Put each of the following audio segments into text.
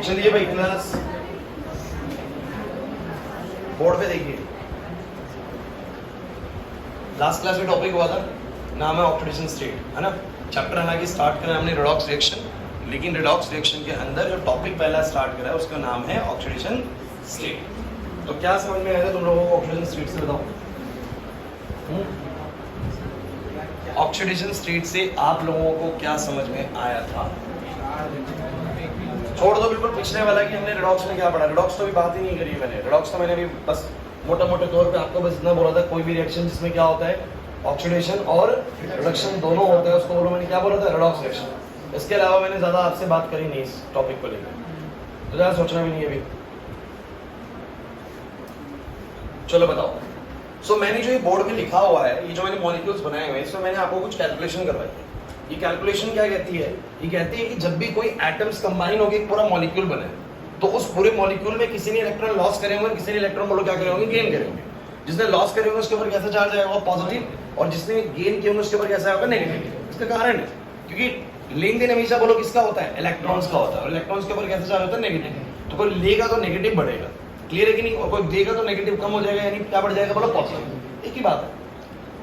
चलिए भाई class board पे देखिए, लास्ट क्लास में टॉपिक हुआ था, नाम है ऑक्सीडेशन स्टेट, है ना। चैप्टर हालांकि स्टार्ट करा हमने रेडॉक्स रिएक्शन, लेकिन रेडॉक्स रिएक्शन के अंदर जो टॉपिक पहला स्टार्ट करा है उसका नाम है ऑक्सीडेशन स्टेट। तो क्या समझ में आया था तुम लोगों को ऑक्सीडेशन स्टेट से, बताओ। ऑक्सीडेशन स्टेट से आप लोगों को क्या समझ में आया था? छोड़ दो बिल्कुल पिछले वाला कि हमने रेडॉक्स में क्या पढ़ा। रेडॉक्स तो अभी बात ही नहीं करी मैंने। रेडॉक्स तो मैंने अभी बस मोटा मोटे तौर पे आपको बस इतना बोला था, कोई भी रिएक्शन जिसमें क्या होता है, ऑक्सीडेशन और रिडक्शन दोनों होता है, उसको बोलो मैंने क्या बोला था, रेडॉक्स रिएक्शन। इसके अलावा मैंने ज्यादा आपसे बात करी नहीं इस टॉपिक को लेकर, तो ज्यादा सोचना भी नहीं है अभी। चलो बताओ। सो मैंने जो ये बोर्ड में लिखा हुआ है, ये जो मैंने मॉलिक्यूल्स बनाए हुए हैं, इसमें मैंने आपको कुछ कैलकुलेशन करवाई है। ये कैलकुलेशन क्या कहती है? ये कहती है कि जब भी कोई एटम्स कंबाइन होकर एक पूरा मॉलिक्यूल बने, तो उस पूरे मॉलिक्यूल में किसी ने इलेक्ट्रॉन लॉस करे होंगे, किसी ने इलेक्ट्रॉन बोलो क्या करे होंगे, गेन करे होंगे। जिसने लॉस करे होंगे उसके ऊपर कैसा चार्ज आएगा, पॉजिटिव, और जिसने गेन किए होंगे उसके ऊपर कैसा आएगा, नेगेटिव। इसका कारण है क्योंकि लेन देन हमेशा बोलो किसका होता है, इलेक्ट्रॉन्स का होता है, और इलेक्ट्रॉन्स के ऊपर कैसा चार्ज होता है, नेगेटिव। तो कोई लेगा तो नेगेटिव बढ़ेगा, क्लियर है कि नहीं, और कोई देगा तो नेगेटिव कम हो जाएगा, यानी क्या बढ़ जाएगा, बोलो पॉजिटिव। एक ही बात है।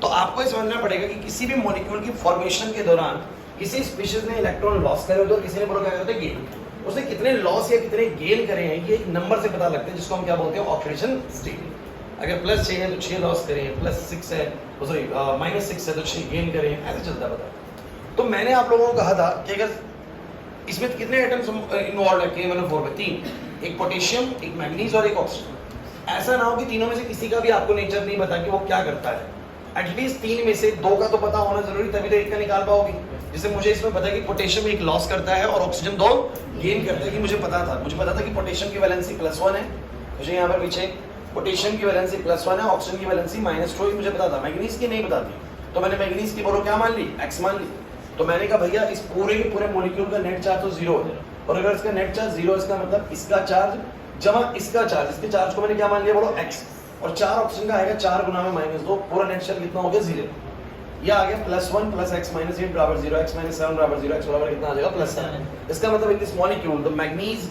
तो आपको समझना पड़ेगा कि किसी भी मॉलिक्यूल की फॉर्मेशन के दौरान किसी स्पीशीज ने इलेक्ट्रॉन लॉस करे होते और किसी ने बोलो क्या करते हैं, गेन। उसने कितने लॉस या कितने गेन करे हैं, ये एक नंबर से पता लगता है, जिसको हम क्या बोलते हैं, ऑक्सीडेशन स्टेट। अगर प्लस 6 है तो 6 लॉस करें, प्लस 6 है सॉरी -6 है तो 6 गेन करें, ऐसे चलता पता। तो मैंने आप लोगों को कहा था कि अगर इसमें कितने एटम्स इन्वॉल्व है, K1O4 में 3, एक पोटेशियम, एक मैग्नीज और एक ऑक्सीजन। ऐसा ना हो कि तीनों में से किसी का भी आपको नेचर नहीं पता कि वो क्या करता है। एटलीस्ट 3 में से 2 का तो पता होना जरूरी, तभी तो एक का निकाल पाओगे। जैसे मुझे इसमें पता है कि पोटेशियम एक लॉस करता है और ऑक्सीजन 2 गेन करता है, कि मुझे पता था कि पोटेशियम की वैलेंसी +1 है, मुझे यहाँ पर पीछे पोटेशियम की वैलेंसी +1 है, ऑक्सीजन की वैलेंसी -2, मुझे पता था। मैग्नीज की नहीं पता थी, तो मैंने मैग्नीज की बोलो क्या मान ली, x मान ली। तो मैंने कहा भैया इस पूरे के पूरे मॉलिक्यूल का नेट चार्ज तो 0 है, और अगर इसका नेट चार्ज 0 है, इसका मतलब इसका चार्ज जमा इसका चार्ज, इसके चार्ज को मैंने क्या मान लिया, बोलो x, और 4 ऑक्सीजन का आएगा 4 गुना में -2, पूरा नेट चार्ज कितना हो गया, 0। यह आ गया +1 + x - 8 बराबर 0, x - 7 बराबर 0, x बराबर कितना आ जाएगा, +7। इसका मतलब in this molecule the manganese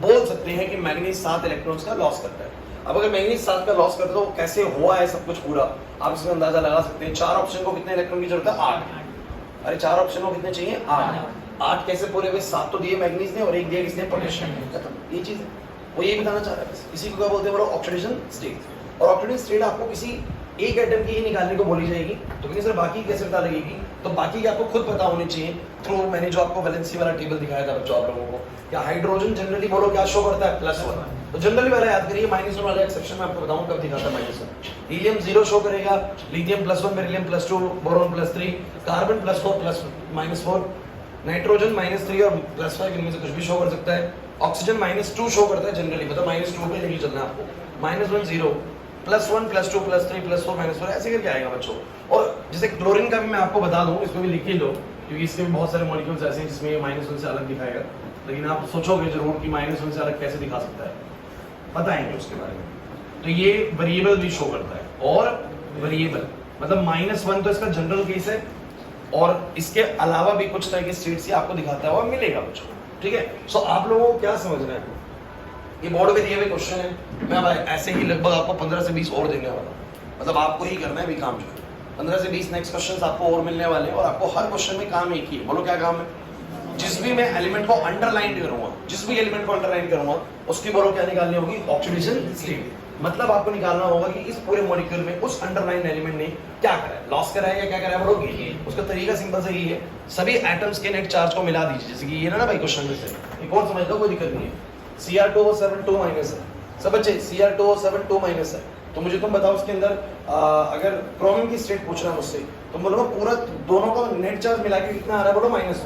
बोल सकते हैं कि मैग्नीज 7 इलेक्ट्रॉन्स का लॉस करता है। अब अगर मैग्नीज 7 का लॉस करता है तो कैसे हुआ है सब कुछ पूरा, आप इसमें अंदाजा लगा सकते हैं। 4 ऑक्सीजन को कितने इलेक्ट्रॉन की जरूरत है, 8। अरे 4 ऑक्सीजन को कितने चाहिए, 8 कैसे पूरे हुए, 7 तो दिए मैग्नीज ने और 1 दिया किसने, पोटेशियम। ये चीज है, वो ये बताना चाह रहा है। इसी को क्या बोलते हैं, ऑक्सीडेशन स्टेट। और ऑक्सीडेशन स्टेट आपको किसी एक एटम की ही निकालने को बोली जाएगी, तो किसी सर बाकी कैसे पता लगेगी, तो बाकी की आपको खुद पता होनी चाहिए थ्रू मैंने जो आपको वैलेंसी वाला टेबल दिखाया था बच्चों आप लोगों को। क्या हाइड्रोजन जनरली बोलो क्या शो करता है, +1, तो जनरली वाला याद करिए। -1 वाला एक्सेप्शन में आपको बताऊं कब दिखाता है -1। हीलियम 0 शो करेगा, lithium +1, beryllium +2, boron +3, carbon +4 -4, nitrogen -3 और +5, इनमें से कुछ भी शो कर सकता है। ऑक्सीजन -2 शो करता है जनरली, मतलब -2 पे नहीं चलना आपको, -1 0, +1 +2 +3 +4 -4 ऐसे करके आएगा बच्चों। और जैसे क्लोरीन का भी मैं आपको बता दूं, इसको भी लिख ही लो, क्योंकि इसके भी बहुत सारे मॉलिक्यूल्स ऐसे हैं जिसमें ये -1 से अलग दिखाएगा, लेकिन आप सोचोगे जरूर कि -1 से अलग कैसे दिखा सकता है, बताएंगे उसके बारे में। तो ये वेरिएबल भी शो करता है, और वेरिएबल मतलब -1 तो इसका जनरल केस है, और इसके अलावा भी कुछ तरह के स्टेट्स आपको दिखाता है और मिलेगा बच्चों, ठीक है। सो आप लोगों को क्या समझना है, ये बोर्ड में दिए हुए क्वेश्चन है, मैं भाई ऐसे ही लगभग आपको 15 से 20 और देने वाला हूँ, मतलब आपको ही करना है भी काम जो है। 15 से 20 नेक्स्ट क्वेश्चंस आपको और मिलने वाले हैं, और आपको हर क्वेश्चन में काम एक ही है, बोलो क्या काम है। जिस भी मैं एलिमेंट को अंडरलाइन करूंगा, जिस भी एलिमेंट को अंडरलाइन करूंगा, उसकी बोलो क्या निकालनी होगी, ऑक्सीडेशन स्टेट। मतलब आपको निकालना होगा कि इस पूरे मॉलिक्यूल में उस अंडरलाइन एलिमेंट ने क्या करा है, लॉस करा है या क्या करा है, बोलोगे। उसका तरीका सिंपल से ही है, सभी एटम्स के नेट चार्ज को मिला दीजिए, जैसे कि ये ना भाई क्वेश्चन में से एक और समझ लो, कोई दिक्कत नहीं है। Cr2O7 2- है, सब बच्चे Cr2O7 2- है, तो मुझे तुम बताओ उसके अंदर अगर क्रोमियम की स्टेट पूछ रहा है मुझसे, तो बोलो पूरा दोनों का नेट चार्ज मिला के कितना आ रहा है, बोलो -2।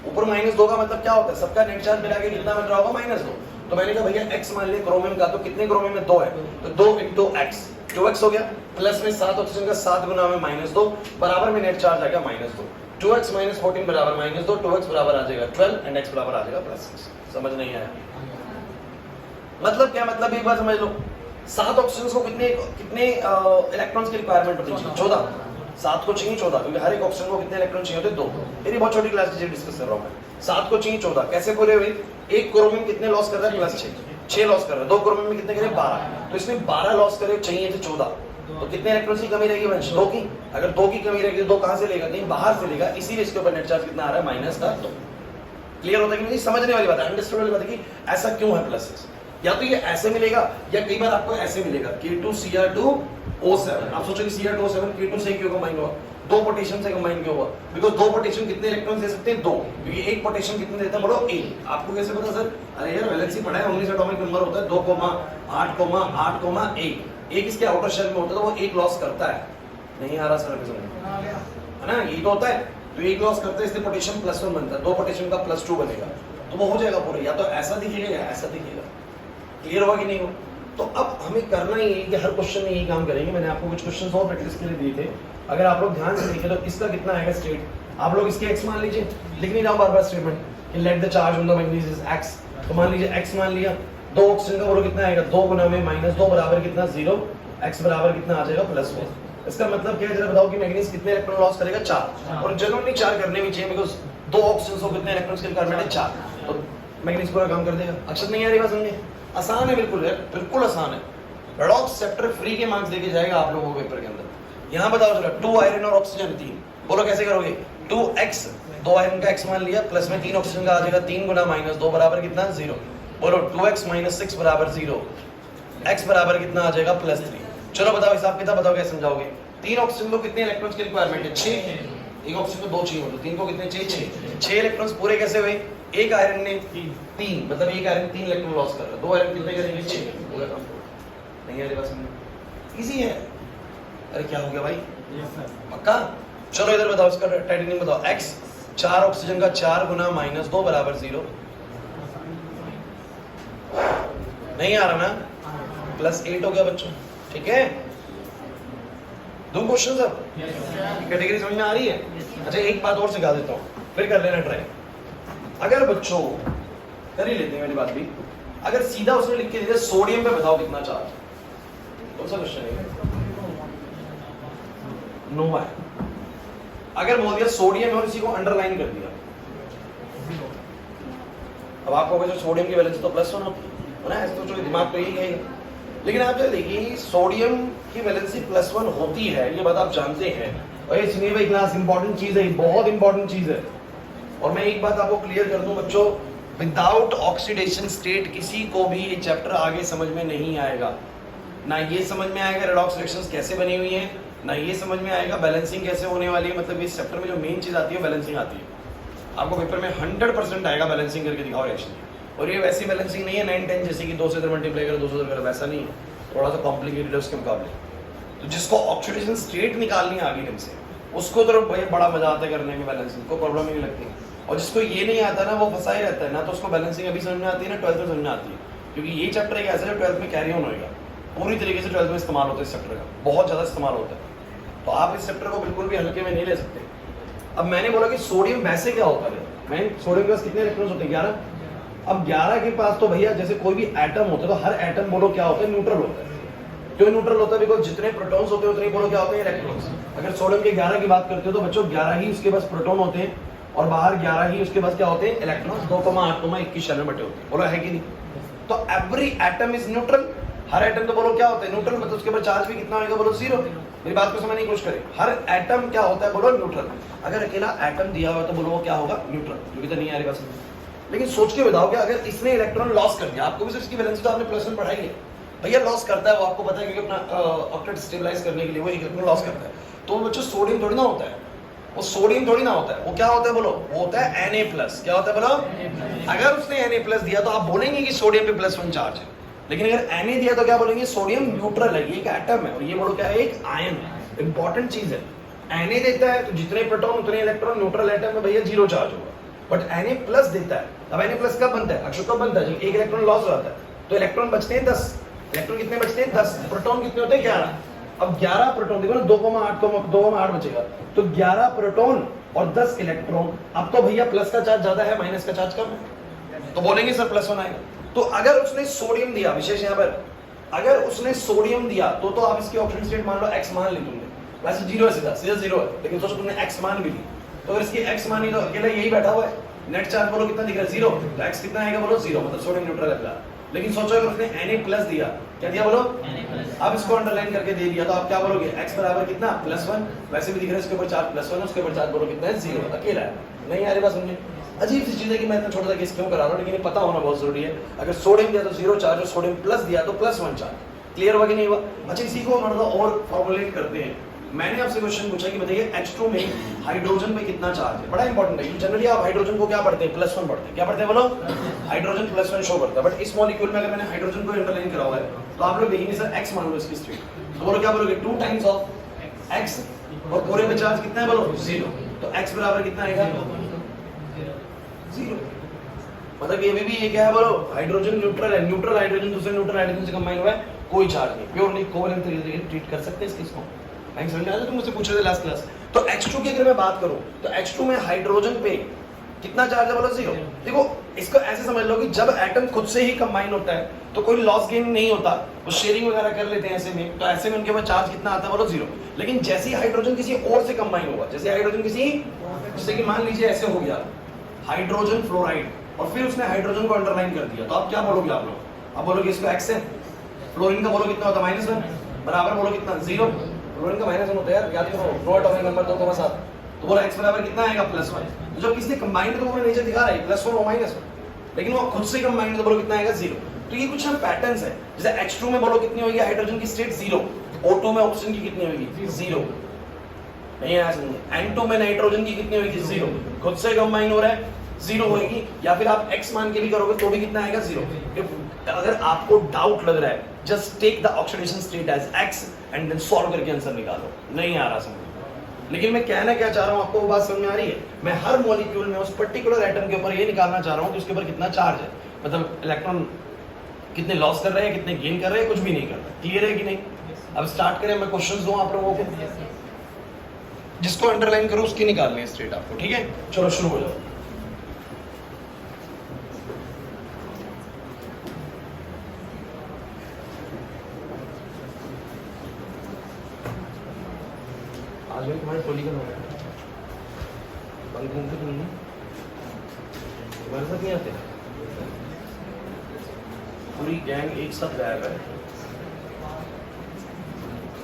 ऊपर -2 का मतलब क्या होता है, सबका नेट चार्ज मिला के कितना मिल रहा होगा, -2। तो मैंने कहा भैया x मान लिया क्रोमियम का, तो कितने क्रोमियम में 2 है, तो 2 × x 2x हो गया, प्लस में 7 ऑक्सीजन का 7 गुना में -2 बराबर में नेट चार्ज आ गया -2। 2x - 14 बराबर -2, 2x बराबर आ जाएगा 12 एंड x बराबर आ जाएगा +6। समझ नहीं आया, मतलब क्या मतलब, एक बार समझ लो। 7 ऑक्सीजन को कितने इलेक्ट्रॉन्स की रिक्वायरमेंट होती है, 14। 7 को चाहिए 14, क्योंकि हर एक ऑक्सीजन को कितने इलेक्ट्रॉन चाहिए होते? 2। मेरी बहुत छोटी क्लास की डिस्कस कर रहा हूँ मैं। 7 को चाहिए 14, कैसे बोले भाई? एक क्रोमियम कितने लॉस कर रहा है? +6 लॉस कर रहा है। 2 क्रोमियम में कितने करे? 12। तो इसने 12 लॉस करे, चाहिए थे 14, तो कितने इलेक्ट्रॉन की कमी रहेगी वंश? 2 की। अगर 2 की कमी रहेगी तो 2 कहां से लेगा? कहीं बाहर से लेगा, इसीलिए इसके ऊपर नेट चार्ज कितना आ रहा है? -2। क्लियर होता है कि नहीं? समझने वाली बात है, अंडरस्टूड वाली बात है कि ऐसा क्यों है +6। या तो ये ऐसे मिलेगा या कई बार आपको ऐसे मिलेगा K2Cr2O7। आप सोचो कि Cr2O7 K2 से क्यों कंबाइन हुआ? 2 पोटेशियम से कंबाइन क्यों हुआ? बिकॉज़ 2 पोटेशियम कितने इलेक्ट्रॉन दे सकते हैं? 2। क्योंकि एक पोटेशियम कितने देता है? बोलो 1। आपको कैसे पता सर? अरे यार वैलेंसी पढ़ा है, 19 एटॉमिक नंबर होता है 2,8,8,1। एक इसके आउटर शेल में होता है तो वो 1 लॉस करता है। नहीं आ रहा सर समझ में? है ना, ये तो होता है। तो 1 लॉस करता है, इसलिए पोटेशियम +1 बनता है, 2 पोटेशियम का +2 बनेगा, तो वो हो जाएगा पूरा। या तो ऐसा दिखेगा या ऐसा दिखेगा। क्लियर हुआ कि नहीं हो? तो अब हमें करना ही है कि हर क्वेश्चन में यही काम करेंगे। मैंने आपको कुछ क्वेश्चन और प्रैक्टिस के लिए दिए थे, अगर आप लोग ध्यान से देखें तो इसका कितना आएगा स्टेट, आप लोग इसके x मान लीजिए, लिख नहीं जाओ बार-बार स्टेटमेंट कि let the charge on the manganese is x। तो मान लीजिए x मान लिया, 2 ऑक्सीजन का बोलो कितना आएगा? 2 गुना में -2 बराबर कितना? 0। x बराबर कितना आ जाएगा? +1। इसका मतलब क्या है जरा बताओ कि मैग्नीज कितने इलेक्ट्रॉन लॉस करेगा? 4। और जनरली 4 करने भी चाहिए, बिकॉज़ 2 ऑक्सीजन को कितने इलेक्ट्रॉन्स की रिक्वायरमेंट है? 4। तो मैग्नीज पूरा काम कर देगा। अक्षर नहीं आ रही बात समझे? आसान है, बिल्कुल है, बिल्कुल आसान है। रेडॉक्स चैप्टर फ्री के मार्क्स देके जाएगा आप लोगों को पेपर के अंदर। यहाँ बताओ जरा, 2 आयरन और ऑक्सीजन 3, बोलो कैसे करोगे? 2x, 2 आयरन का x मान लिया, प्लस में 3 ऑक्सीजन का आ जाएगा, 3 गुना -2 बराबर कितना? 0। बोलो 2x - 6 बराबर 0, x बराबर कितना आ जाएगा? +3। चलो बताओ हिसाब किताब बताओ, कैसे समझाओगे? 3 ऑक्सीजन को कितने इलेक्ट्रॉन्स की रिक्वायरमेंट है? 6। एक ऑक्सीजन को 2 चाहिए होते, 3 को कितने चाहिए? 6 इलेक्ट्रॉन्स पूरे कैसे हुए? एक आयरन ने 3, मतलब एक आयरन 3 इलेक्ट्रॉन लॉस कर रहा है, 2 आयरन कितने करेंगे? 6। पूरा काम नहीं है बस, इजी है। अरे क्या हो गया भाई? पक्का? चलो इधर बताओ, इसका टाइटेनियम बताओ। x 4 ऑक्सीजन का 4 गुना -2 बराबर 0। नहीं आ रहा ना? +8 हो गया बच्चों, ठीक है? दो क्वेश्चन अब कैटेगरी समझ में आ रही है? अच्छा एक बात और सिखा देता हूँ, फिर कर लेना ट्राई। अगर बच्चों कर ही लेते हैं मेरी बात भी, अगर सीधा उसने लिख के दिया सोडियम पे बताओ कितना चार्ज, कौन सा क्वेश्चन है? नोवा है। अगर बोल दिया सोडियम है और इसी को अंडरलाइन कर दिया, अब आपको जो सोडियम की वैलेंसी तो +1 होती है ना, तो जो दिमाग तो यही कहेगा। लेकिन आप जो देखिए सोडियम की वैलेंसी +1 होती है, ये बात आप जानते हैं। और ये सुनिए भाई क्लास इंपॉर्टेंट चीज है, बहुत इंपॉर्टेंट चीज है। और मैं एक बात आपको क्लियर कर दूं बच्चों, विदाउट ऑक्सीडेशन स्टेट किसी को भी ये चैप्टर आगे समझ में नहीं आएगा। ना ये समझ में आएगा रेडॉक्स रिएक्शंस कैसे बनी हुई हैं, ना ये समझ में आएगा बैलेंसिंग कैसे होने वाली है। मतलब इस चैप्टर में जो मेन चीज आती है बैलेंसिंग आती है। आपको पेपर में 100% आएगा बैलेंसिंग करके दिखाओ रिएक्शन। और ये वैसी बैलेंसिंग नहीं है 9-10 जैसे कि 2 से इधर मल्टीप्लाई करो 2 से उधर करो, वैसा नहीं है, थोड़ा सा कॉम्प्लिकेटेड है उसके मुकाबले। तो जिसको ऑक्सीडेशन स्टेट निकालनी आ गई ढंग से, उसको तो भाई बड़ा मजा आता है करने में, बैलेंसिंग को प्रॉब्लम नहीं लगती। और जिसको ये नहीं आता ना, वो फंसा ही रहता है ना, तो उसको बैलेंसिंग अभी समझ में आती है ना 12th में समझ में आती है। क्योंकि ये चैप्टर एक ऐसा है 12th में कैरी ऑन होएगा, पूरी तरीके से 12th में इस्तेमाल होता है इस चैप्टर का, बहुत ज़्यादा इस्तेमाल होता है। तो आप इस चैप्टर को बिल्कुल भी हल्के में नहीं ले सकते। अब मैंने बोला कि सोडियम वैसे क्या होता है, मैं सोडियम के पास कितने इलेक्ट्रॉन्स होते हैं? 11। अब 11 के पास तो भैया जैसे कोई भी एटम होता है तो हर एटम बोलो क्या होता है? न्यूट्रल होता है। क्यों न्यूट्रल होता है? बिकॉज जितने प्रोटॉन्स होते हैं उतने बोलो क्या होते हैं? इलेक्ट्रॉन्स। अगर सोडियम के 11 की बात करते हो तो बच्चों 11 ही उसके पास प्रोटॉन होते हैं और बाहर 11 ही उसके पास क्या होते हैं? इलेक्ट्रॉन्स। 2,8,21 शेल में बटे होते हैं, बोलो है कि नहीं? तो every atom is neutral. Her atom तो बोलो क्या होता है? न्यूट्रल। मतलब उसके ऊपर चार्ज भी कितना होगा? बोलो 0। मेरी बात को समझने की कोशिश करें, हर एटम क्या होता है? बोलो न्यूट्रल। अगर अकेला एटम दिया हुआ तो बोलो वो क्या होगा? न्यूट्रल। क्योंकि तो नहीं आ रही बात। लेकिन सोच के बताओ कि अगर इसने इलेक्ट्रॉन लॉस कर दिया, आपको भी इसकी वैलेंसी तो आपने +1 पढ़ाई है भैया, लॉस करता है वो आपको पता है, क्योंकि अपना ऑक्टेट स्टेबलाइज करने के लिए वो इलेक्ट्रॉन लॉस करता है। तो बच्चों सोडियम थोड़ी ना होता है, वो सोडियम थोड़ी ना होता है, वो क्या होता है बोलो? वो होता है Na+। क्या होता है बोलो? अगर उसने Na+ दिया तो आप बोलेंगे कि सोडियम पे +1 चार्ज है। लेकिन अगर Na दिया तो क्या बोलेंगे? सोडियम न्यूट्रल है, ये एक एटम है। और ये बोलो क्या है? एक आयन है, इंपॉर्टेंट चीज है। Na देता है तो जितने प्रोटॉन उतने इलेक्ट्रॉन, न्यूट्रल एटम में भैया 0 चार्ज होगा। बट Na+ देता है, अब Na+ कब बनता है? अक्षर कब बनता है? जब एक इलेक्ट्रॉन लॉस हो जाता है तो इलेक्ट्रॉन बचते हैं 10। इलेक्ट्रॉन कितने बचते हैं? 10। प्रोटॉन कितने होते हैं? 11। अब 11 प्रोटॉन देखो ना, 2,8 बचेगा, तो 11 प्रोटॉन और 10 इलेक्ट्रॉन। अब तो भैया प्लस का चार्ज ज्यादा है, माइनस का चार्ज कम है, तो बोलेंगे सर +1 आएगा। तो अगर उसने सोडियम दिया, विशेष यहाँ पर अगर उसने सोडियम दिया तो आप इसकी ऑक्सीडेशन स्टेट मान लो x मान ली तुमने, वैसे जीरो है, सीधा सीधा जीरो है, लेकिन सोचो तुमने x मान भी ली, तो अगर इसकी x मानी तो अकेला यही बैठा हुआ है, नेट चार्ज बोलो कितना दिख रहा है, जीरो, तो x कितना आएगा बोलो, जीरो, मतलब सोडियम न्यूट्रल है। लेकिन सोचो अगर उसने Na+ दिया, क्या दिया बोलो, अब इसको अंडरलाइन करके दे दिया, तो आप क्या बोलोगे, x बराबर कितना, +1, वैसे भी दिख रहा है इसके ऊपर चार्ज +1 है, उसके ऊपर चार्ज बोलो कितना है, जीरो, अकेला है। नहीं आ रही बात समझे? अजीब सी चीज है कि मैं इतना छोटा सा केस क्यों करा रहा हूँ, लेकिन ये पता होना बहुत जरूरी है। अगर सोडियम दिया तो जीरो चार्ज, और सोडियम प्लस दिया तो +1 चार्ज। क्लियर हुआ कि नहीं हुआ? अच्छा, इसी को थोड़ा सा और फॉर्मुलेट करते हैं। मैंने आपसे क्वेश्चन पूछा कि बताइए H2 में हाइड्रोजन पे कितना चार्ज है, बड़ा इंपॉर्टेंट है। जनरली आप हाइड्रोजन को क्या पढ़ते हैं, +1 पढ़ते हैं, क्या पढ़ते हैं बोलो, हाइड्रोजन +1 शो करता है। बट इस मॉलिक्यूल में अगर मैंने हाइड्रोजन को अंडरलाइन करा हुआ है, तो आप लोग देखेंगे सर x मान लो इसकी स्टेट, तो बोलो क्या बोलोगे, 2 टाइम्स ऑफ x, और पूरे में चार्ज कितना है बोलो, 0, तो x बराबर कितना आएगा, 0। मतलब ये भी ये क्या है बोलो, हाइड्रोजन न्यूट्रल है, न्यूट्रल हाइड्रोजन दूसरे न्यूट्रल हाइड्रोजन से कंबाइन हुआ है, कोई चार्ज नहीं, प्योरली कोवैलेंट तरीके से ट्रीट कर सकते हैं इस केस को। नहीं समझ में आया? तुम मुझसे पूछ रहे थे लास्ट क्लास। तो H2 की अगर मैं बात करूं, तो H2 में हाइड्रोजन पे कितना चार्ज है बोलो, 0। देखो इसको ऐसे समझ लो कि जब एटम खुद से ही कंबाइन होता है तो कोई लॉस गेन नहीं होता, वो शेयरिंग वगैरह कर लेते हैं ऐसे में, तो ऐसे में उनके पास चार्ज कितना आता है बोलो, 0। लेकिन जैसे ही हाइड्रोजन किसी और से कंबाइन होगा, जैसे हाइड्रोजन किसी, जैसे कि मान लीजिए ऐसे हो गया हाइड्रोजन फ्लोराइड, और फिर उसने हाइड्रोजन को अंडरलाइन कर दिया, तो आप क्या बोलोगे, आप लोग आप बोलोगे इसको x है, फ्लोरीन का बोलो कितना होता है, -1, बराबर बोलो कितना, 0। फ्लोरीन का -1 होता है यार, याद करो, फ्लो एटॉमिक नंबर 2,7, तो बोलो x बराबर कितना आएगा, +1। तो जब किसने कंबाइंड है तो वो नेचर दिखा रहा है +1 और -1, लेकिन वो खुद से कंबाइंड है तो बोलो कितना आएगा, 0। तो ये कुछ हम पैटर्न्स है। जैसे H2 में बोलो कितनी होगी हाइड्रोजन की स्टेट, 0। O2 में ऑक्सीजन की कितनी होगी, 0। नहीं आया समझ? N2 में नाइट्रोजन की कितनी होगी, 0। खुद से कंबाइन हो रहा है, 0 होगी। या फिर आप x मान के भी करोगे तो भी कितना आएगा, 0। अगर आपको डाउट लग रहा है, just take the oxidation state as x and then solve करके आंसर निकालो। नहीं आ रहा समझ, लेकिन मैं कहना क्या चाह रहा हूं, आपको वो बात समझ में आ रही है? मैं हर मॉलिक्यूल में उस पर्टिकुलर एटम के ऊपर ये निकालना चाह रहा हूं कि उसके ऊपर कितना चार्ज है, मतलब इलेक्ट्रॉन कितने लॉस कर रहे हैं, कितने गेन कर रहे हैं, कुछ भी नहीं कर रहे। क्लियर है कि नहीं? अब स्टार्ट करें, मैं क्वेश्चंस दूं आप लोगों को, जिसको अंडरलाइन करो उसकी निकालनी है स्ट्रेट आपको, ठीक है? चलो शुरू हो जाओ। आज में तुम्हारे टोली का हो रहा है, कल घूमते तुम नहीं, तुम्हारे साथ नहीं आते, पूरी गैंग एक साथ गायब है।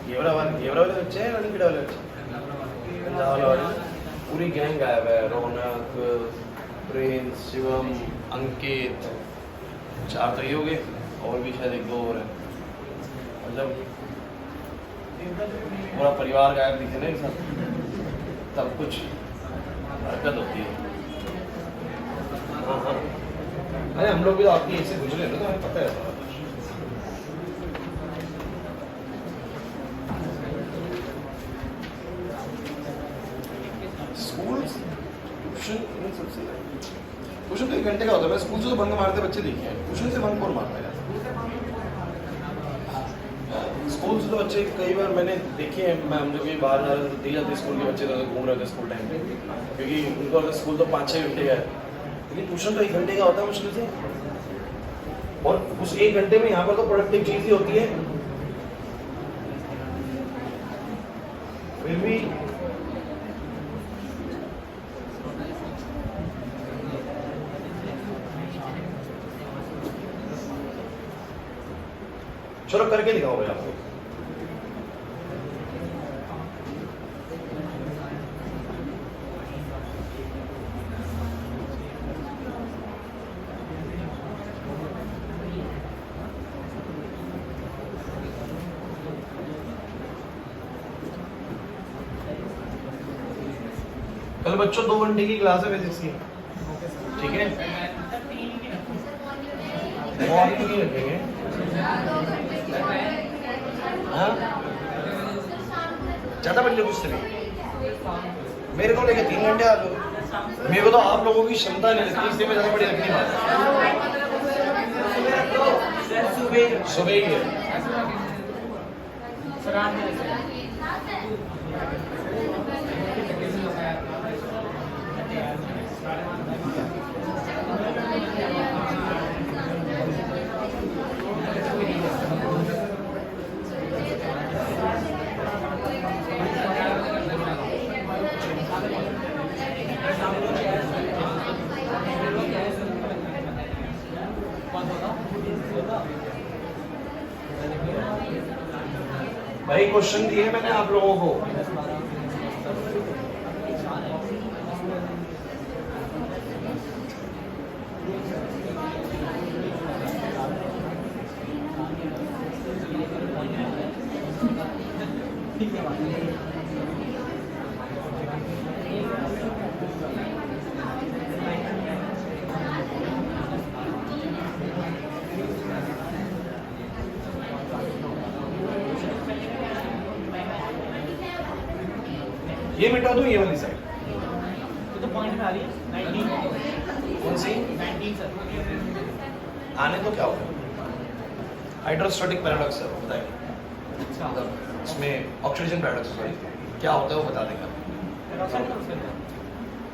ये वाले बच्चे हैं, वाले वाले बच्चे, पंजाब वाले, पूरी गैंग गायब है। रौनक, प्रिंस, शिवम, अंकित, 4 तो ये हो गए, और भी शायद 1-2 और हैं। मतलब पूरा परिवार गायब दिखे ना एक साथ, तब कुछ हरकत होती है। हाँ, अरे हम लोग भी तो आपकी ऐसे गुजरे ना, तो हमें पता है। स्कूल ट्यूशन तो 1 घंटे का होता है। मैं स्कूल से तो बंक मारते बच्चे देखे हैं, ट्यूशन से बंक कौन मारता है? स्कूल से तो बच्चे कई बार मैंने देखे हैं, मैं हम लोग भी बाहर जा रहे थे, दिख जाते स्कूल के बच्चे तो घूम रहे थे स्कूल टाइम पे, क्योंकि उनको अगर स्कूल तो 5-6 घंटे का है, लेकिन ट्यूशन तो 1 घंटे का होता है मुश्किल से। और उस 1 घंटे में यहाँ पर तो प्रोडक्टिव चीज ही होती है, फिर भी चलो करके दिखाओ भाई आपको। कल बच्चों 2 घंटे की क्लास है फिजिक्स की, ठीक है? मॉर्निंग नहीं रखेंगे, हाँ? ज्यादा बच्चे कुछ नहीं, मेरे को लेके 3 घंटे आ जाओ। मेरे को तो आप लोगों की क्षमता नहीं लगती, इसलिए मैं ज्यादा बड़ी रखनी बात सुबह ही है। भाई क्वेश्चन दिए मैंने आप लोगों को। ये मिटा दूं ये वाली साइड तो पॉइंट आ रही है 19 कौन सी 19 सर आने तो क्या होगा हाइड्रोस्टैटिक पैराडॉक्स है वो बताइए अच्छा इसमें ऑक्सीजन पैराडॉक्स सॉरी क्या होता है वो बता देगा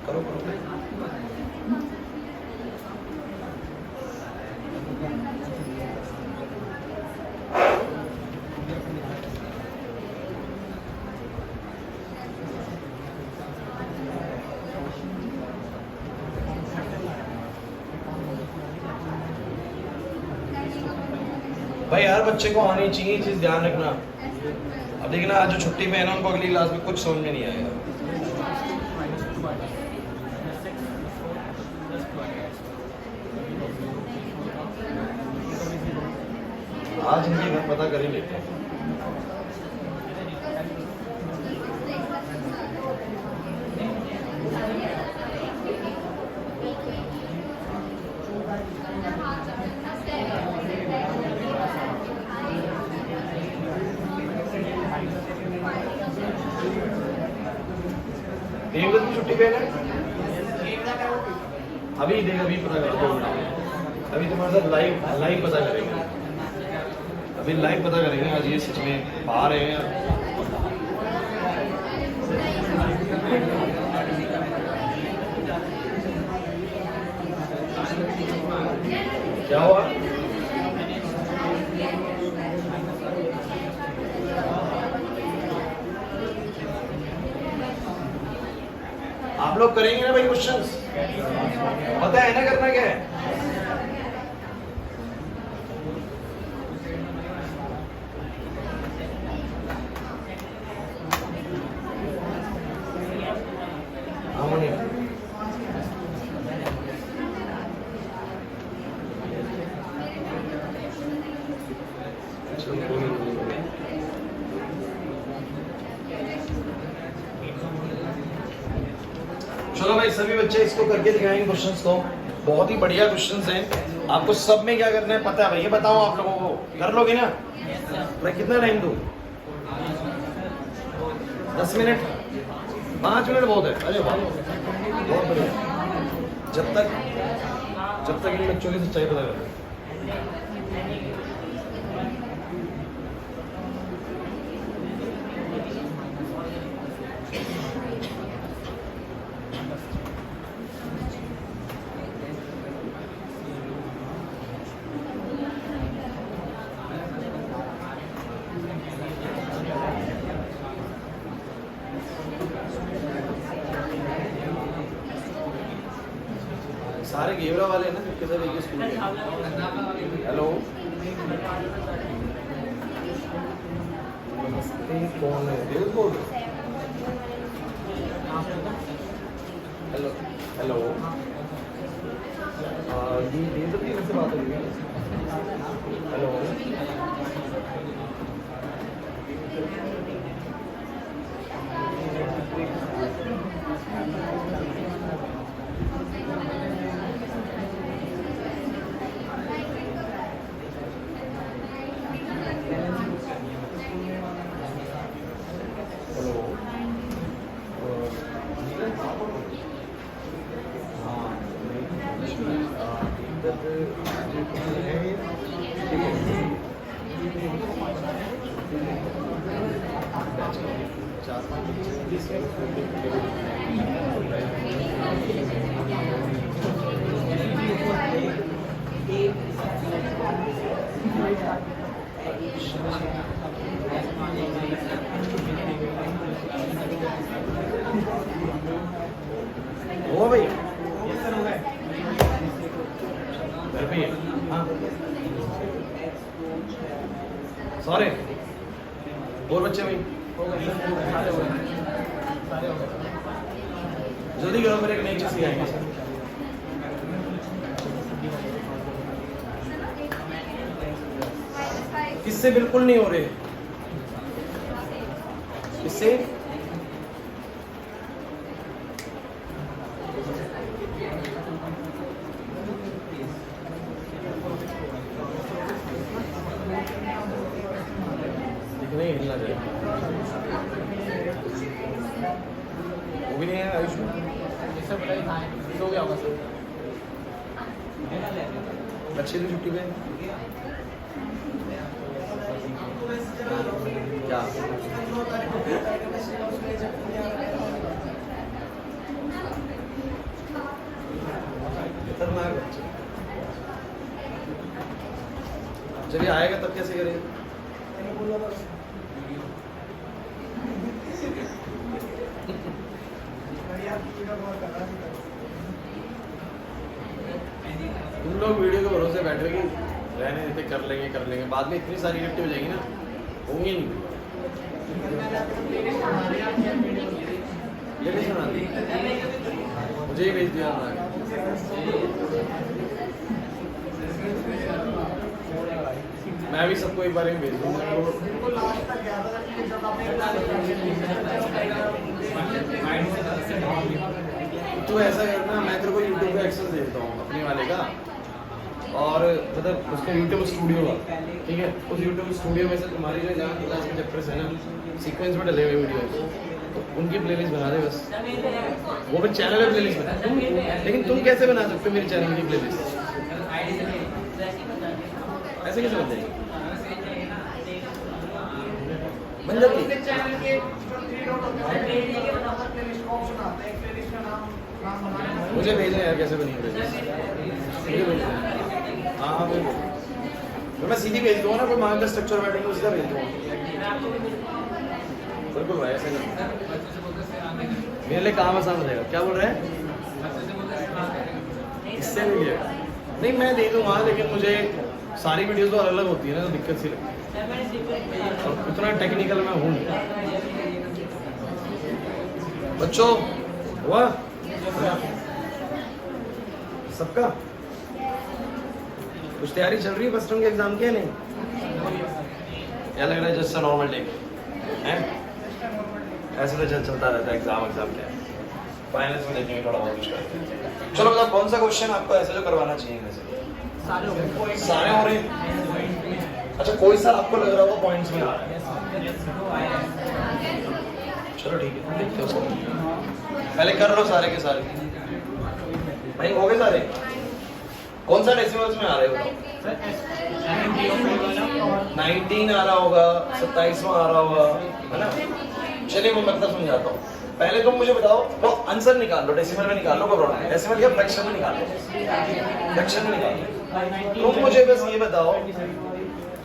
करो करो भाई हर बच्चे को आनी चाहिए ये चीज ध्यान रखना। अब देखना आज जो छुट्टी पे है ना उनको अगली क्लास में कुछ समझ में नहीं आएगा। आज इनके घर पता कर ही लेते हैं। देवदत्त की छुट्टी पे है ना? अभी देख अभी पता करेंगे। अभी तुम्हारे साथ लाइव पता करेंगे। अभी लाइव पता करेंगे आज ये सच में बाहर है या क्या हुआ? आप लोग करेंगे ना भाई क्वेश्चंस? पता है ना करना क्या है? चलो भाई सभी बच्चे इसको करके दिखाएंगे क्वेश्चंस को। बहुत ही बढ़िया क्वेश्चंस हैं। आपको सब में क्या करना है पता है भाई, ये बताओ आप लोगों को कर लोगे ना? मैं कितना टाइम दूं? 10 मिनट 5 मिनट बहुत है। अरे वाह बहुत बढ़िया। जब तक इन बच्चों की सच्चाई पता करें। सारे गेवरा वाले ना सबके सब एक ही स्कूल के। हेलो नमस्ते कौन है? देव बोल रहे? हेलो हेलो ये देवदत्त जी से बात हो रही है? हेलो हो भाई घर पे ही है। हाँ सारे और बच्चे भाई सारे हो गए। जल्दी करो, मेरे एक नई चीज सिखाएंगे सर। किससे बिल्कुल नहीं हो रहे? किससे? नहीं हिलना चाहिए। वो भी नहीं है आयुष में। ये सब पहले था हो गया होगा सर। अच्छी थी छुट्टी पे क्या? खतरनाक बच्चे। चलिए आएगा तब कैसे करेंगे? तुम लोग वीडियो के भरोसे बैठ रहे कि रहने देते, कर लेंगे बाद में इतनी सारी एक्टिव हो जाएंगी ना, होंगी नहीं। ये नहीं सुना दी, मुझे ही भेज दिया बना के। मैं भी सबको एक बार में भेज दूंगा। तो ऐसा करना, मैं तेरे को यूट्यूब का एक्सेस दे देता हूँ अपने वाले का, और मतलब उसका यूट्यूब स्टूडियो का, ठीक है? उस यूट्यूब स्टूडियो में से तुम्हारी जो 11th क्लास के चैप्टर्स है ना, सीक्वेंस में डले हुए वीडियोस, तो उनकी प्लेलिस्ट बना दे बस। वो फिर चैनल में प्लेलिस्ट बना तुम, लेकिन तुम कैसे बना सकते हो मेरे चैनल की प्लेलिस्ट? ऐसे कैसे बन जाएगी? बन जाती है। मुझे भेजना यार, कैसे बनी प्लेलिस्ट? हाँ तो मैं सीधी भेज दूँगा ना, कोई मांग का स्ट्रक्चर बैठेंगे उसका भेज दूँगा। बिल्कुल भाई, ऐसे नहीं, मेरे लिए काम आसान हो जाएगा। क्या बोल रहे हैं? इससे भी है नहीं, मैं दे दूँगा, लेकिन मुझे सारी वीडियोस तो अलग अलग होती है ना, तो दिक्कत सी लगती है, और उतना टेक्निकल मैं हूँ नहीं। बच्चों हुआ सबका? कुछ तैयारी चल रही है फर्स्ट टर्म के एग्जाम की नहीं? क्या लग रहा है? जस्ट नॉर्मल डे है, ऐसे तो चलता रहता है एग्जाम क्या है। फाइनल्स में देखेंगे थोड़ा बहुत कुछ करके। चलो बताओ, कौन सा क्वेश्चन आपको ऐसे जो करवाना चाहिए में से? सारे हो गए। सारे हो रहे हैं? अच्छा, कोई सा आपको लग रहा होगा पॉइंट्स में आ रहा है? चलो ठीक है, देखते हैं उसको। पहले कर लो सारे के सारे भाई, हो गए सारे? कौन सा डेसिमल्स में आ रहे हो? 19 आ रहा होगा, 27वां आ रहा होगा, है ना? चलिए मैं मतलब समझाता हूँ। पहले तुम मुझे बताओ, वो आंसर निकाल लो, डेसिमल में निकाल लो, कोई प्रॉब्लम नहीं। डेसिमल या फ्रैक्शन में निकाल लो, फ्रैक्शन में निकाल लो। तुम मुझे बस ये बताओ,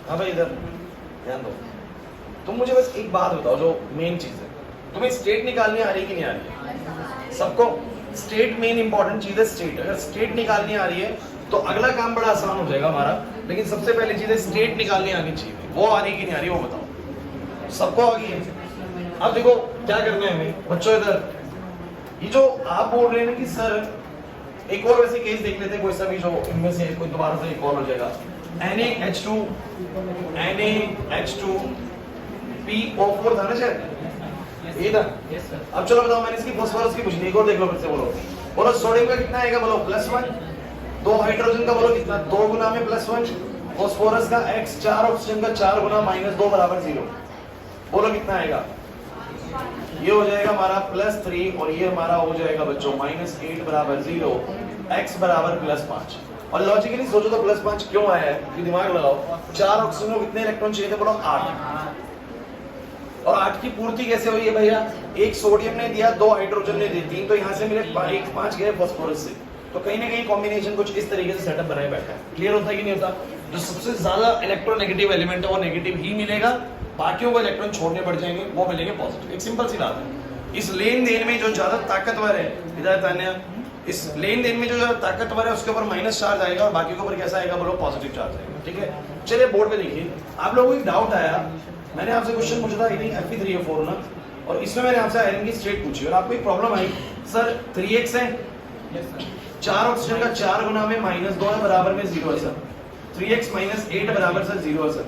हाँ भाई इधर ध्यान दो। तुम मुझे बस एक बात बताओ जो मेन चीज है, तुम्हें स्टेट निकालनी आ रही है कि नहीं आ रही है? सबको स्टेट मेन इंपॉर्टेंट चीज है। स्टेट, अगर स्टेट निकालनी आ रही है तो अगला काम बड़ा आसान हो जाएगा हमारा, लेकिन सबसे पहले चीज है स्टेट निकालनी आनी चाहिए। वो आ रही कि नहीं आ रही वो बताओ। सबको आ गई है? अब देखो क्या करना है हमें बच्चों, इधर ये जो आप बोल रहे हैं ना कि सर एक और वैसे केस देख लेते हैं, कोई सा भी जो इनमें से कोई दोबारा से एक और हो जाएगा। NaH2 PO4 था ना शायद, ये था। अब चलो बताओ, मैंने इसकी फास्फोरस की पूछनी, एक और देख लो फिर से, बोलो सोडियम का कितना आएगा? बोलो +1। 2 हाइड्रोजन का बोलो कितना? 2 गुना में +1। फास्फोरस का X, 4 ऑक्सीजन का 4 गुना -2 बराबर 0। बोलो कितना आएगा? ये हो जाएगा हमारा +3, और ये हमारा हो जाएगा बच्चों -8 बराबर 0, x बराबर +5। और लॉजिकली सोचो तो +5 क्यों आया है, ये दिमाग लगाओ। 4 ऑक्सीजन को कितने इलेक्ट्रॉन चाहिए थे? बोलो 8। और 8 की पूर्ति कैसे हुई है भैया? एक सोडियम ने दिया, 2 हाइड्रोजन ने दी, 3 तो यहाँ से मिले, 5 गए फास्फोरस से। तो कहीं ना कहीं कॉम्बिनेशन कुछ इस तरीके से सेटअप बनाए बैठा है। क्लियर होता है कि नहीं होता? जो सबसे ज्यादा इलेक्ट्रोनेगेटिव एलिमेंट है वो नेगेटिव ही मिलेगा, बाकियों को इलेक्ट्रॉन छोड़ने पड़ जाएंगे, वो मिलेंगे पॉजिटिव। एक सिंपल सी बात है। इस लेन देन में जो ज्यादा ताकतवर है, इधर तान्या, इस लेन देन में जो ताकतवर है उसके ऊपर माइनस चार्ज आएगा और बाकी के ऊपर कैसा आएगा बोलो पॉजिटिव चार्ज आएगा, ठीक है। चलिए बोर्ड पे देखिए, आप लोगों को एक डाउट आया, मैंने आपसे क्वेश्चन पूछा था आई Fe3 या 4 ना, और इसमें मैंने आपसे आयरन की स्टेट पूछी और आपको एक प्रॉब्लम आई, सर 3x है, 4 ऑक्सीजन का 4 गुना में -2 है बराबर में 0 है सर, 3x - 8 बराबर सर 0 है सर,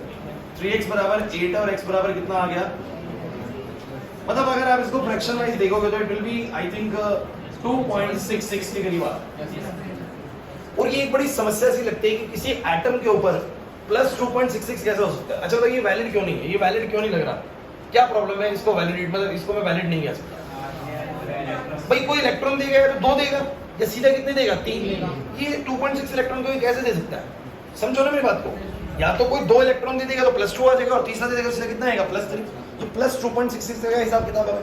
3x बराबर 8 है और x बराबर कितना आ गया, मतलब अगर आप इसको फ्रैक्शन वाइज देखोगे तो it will be I think 2.66 के करीब आ। और ये एक बड़ी समस्या सी लगती है कि किसी एटम के ऊपर प्लस 2.66 कैसे हो सकता है। अच्छा तो ये वैलिड क्यों नहीं है, ये वैलिड क्यों नहीं लग रहा, क्या प्रॉब्लम है, इसको वैलिडेट मतलब इसको मैं वैलिड नहीं कह सकता। भाई कोई इलेक्ट्रॉन देगा या तो 2 देगा या सीधा कितने देगा 3, ये 2.6 इलेक्ट्रॉन को कैसे दे सकता है, समझो ना मेरी बात को, या तो कोई 2 इलेक्ट्रॉन दे देगा तो +2 आ जाएगा और तीसरा दे देगा सीधा कितना आएगा +3, तो प्लस 2.66 का हिसाब किताब है,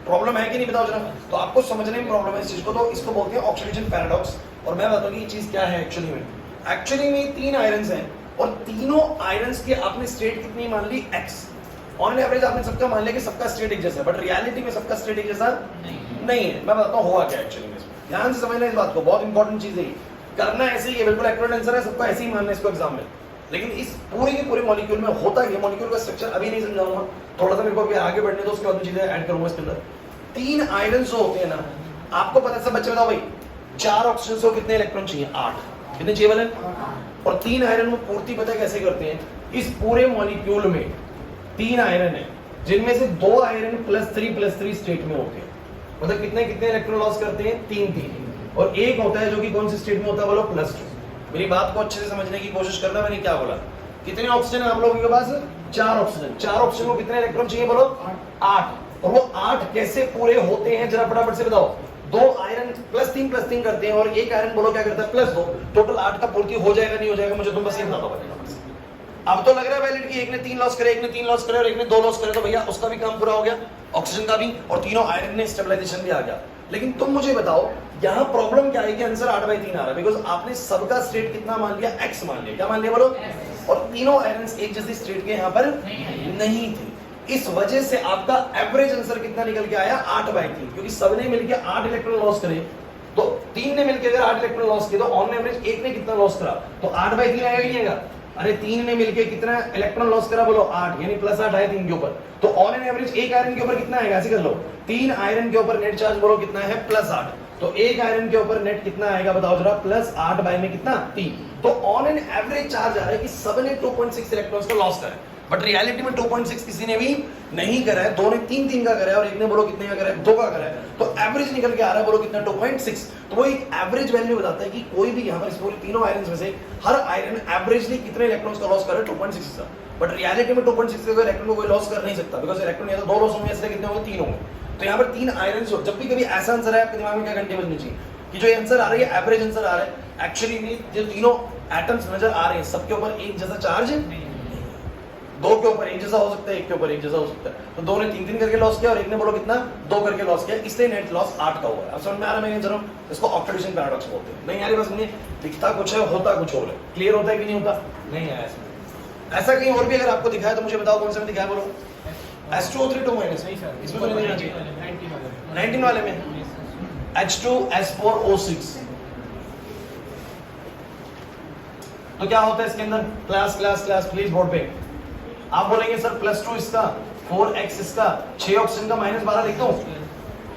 प्रॉब्लम है कि नहीं बताओ जरा। तो आपको समझने में प्रॉब्लम है इस चीज को, तो इसको बोलते हैं ऑक्सीडेशन पैराडॉक्स। और मैं बताऊं कि ये चीज क्या है एक्चुअली में 3 आयरन्स हैं और तीनों आयरन्स की आपने स्टेट कितनी मान ली x, ऑन एवरेज आपने सबका मान लिया कि सबका स्टेट एक जैसा है, बट रियलिटी में सबका स्टेट एक जैसा नहीं है। मैं बताता हूँ हुआ क्या एक्चुअली में, ध्यान से समझना इस बात को, बहुत इंपॉर्टेंट चीज है, करना ऐसे ही है, बिल्कुल एक्यूरेट आंसर है, सबको ऐसे ही मानना है इसको एग्जाम में। लेकिन इस पूरे के पूरे मॉलिक्यूल में होता है, मॉलिक्यूल का स्ट्रक्चर अभी नहीं समझाऊंगा, थोड़ा सा मेरे को अभी आगे बढ़ने दो, उसके बाद चीजें ऐड करूंगा इसके अंदर। 3 आयरन जो होते हैं ना, आपको पता है सब बच्चे बताओ भाई, 4 ऑक्सीजन को कितने इलेक्ट्रॉन चाहिए, 8, कितने चाहिए बोले, और 3 आयरन में पूर्ति पता कैसे करते हैं, इस पूरे मॉलिक्यूल में 3 आयरन है जिनमें से 2 आयरन +3 स्टेट में होते हैं, मतलब कितने कितने इलेक्ट्रॉन लॉस करते हैं, 3, और एक होता है जो कि कौन सी स्टेट में होता है बोलो +2। मेरी बात को अच्छे से समझने की कोशिश करना, मैंने क्या बोला, कितने ऑक्सीजन आप लोगों के पास, 4 ऑक्सीजन, 4 ऑक्सीजन को कितने इलेक्ट्रॉन चाहिए बोलो 8, और वो 8 कैसे पूरे होते हैं जरा फटाफट से बताओ। 2 आयरन +3 करते हैं और एक आयरन बोलो क्या करता है +2, टोटल 8 का पूर्ति हो जाएगा नहीं हो जाएगा, मुझे तुम बस ये बता दो। अब तो लग रहा है वैलिड कि एक ने 3 लॉस करे, एक ने 3 लॉस करे और एक ने 2 लॉस करे, तो भैया उसका भी काम पूरा हो गया, ऑक्सीजन का भी, और तीनों आयरन ने स्टेबलाइजेशन भी आ गया। लेकिन तुम मुझे बताओ यहाँ प्रॉब्लम क्या है कि आंसर 8/3 आ रहा है, बिकॉज आपने सबका स्टेट कितना मान लिया, x मान लिया, क्या मान लिया बोलो, और तीनों आयरन्स एक जैसी स्टेट के यहाँ पर नहीं थे, इस वजह से आपका एवरेज आंसर कितना निकल के आया 8/3, क्योंकि सबने मिलकर 8 इलेक्ट्रॉन लॉस करे, तो 3 ने मिलकर अगर 8 इलेक्ट्रॉन लॉस किए तो ऑन एवरेज एक ने कितना लॉस करा, तो 8/3 आएगा नहीं आएगा, अरे 3 ने मिलके कितना इलेक्ट्रॉन लॉस करा बोलो 8, यानी +8 आया 3 के ऊपर, तो ऑन एन एवरेज एक आयरन के ऊपर कितना आएगा, ऐसे कर लो, 3 आयरन के ऊपर नेट चार्ज बोलो कितना है +8, तो एक आयरन के ऊपर नेट कितना आएगा बताओ जरा, +8 बाय में कितना 3, तो ऑन एन एवरेज चार्ज आ रहा है कि सबने 2.6 इलेक्ट्रॉन्स का लॉस करा है, बट रियलिटी में 2.6 किसी ने भी नहीं करा है, 2 ने 3 का करा है और एक ने बोलो कितने का करा है, 2 का करा है, तो एवरेज निकल के आ रहा है बोलो कितना 2.6, तो वो एक एवरेज वैल्यू बताता है कि कोई भी यहाँ पर इस पूरे तीनों आयरन्स में से हर आयरन एवरेजली कितने इलेक्ट्रॉन्स का लॉस कर रहा है 2.6 का, बट रियलिटी में 2.6 का इलेक्ट्रॉन को कोई लॉस कर नहीं सकता, बिकॉज इलेक्ट्रॉन या तो 2 लॉस होंगे, इसलिए कितने होंगे 3 होंगे, तो यहाँ पर 3 आयरन्स हो, जब भी कभी ऐसा आंसर है आपके दिमाग में क्या घंटे बजनी चाहिए कि जो आंसर आ रही है एवरेज आंसर आ रहा है, एक्चुअली में जो तीनों एटम्स नजर आ रहे हैं सबके ऊपर एक जैसा चार्ज नहीं, 2 के ऊपर एक जैसा हो सकता है, 1 के ऊपर एक जैसा हो सकता है, तो 2 ने 3 करके लॉस किया और एक ने बोलो कितना 2 करके लॉस किया, इसलिए नेट लॉस 8 का हुआ है। अब समझ में आ रहा है, मैं जरूर इसको ऑक्सीडेशन पैराडॉक्स बोलते हैं, नहीं यार बस मुझे दिखता कुछ है होता कुछ और है, क्लियर होता है कि नहीं होता, नहीं आया इसमें, ऐसा कहीं और भी अगर आपको दिखाया तो मुझे बताओ कौन सा में दिखाया बोलो, H2O3 2 माइनस, इसमें तो नहीं देना चाहिए, 19 वाले में H2S4O6, तो क्या होता है इसके अंदर, क्लास प्लीज बोर्ड पे आप बोलेंगे सर +2 इसका, 4x इसका, 6 ऑक्सीजन का -12 लिख दो।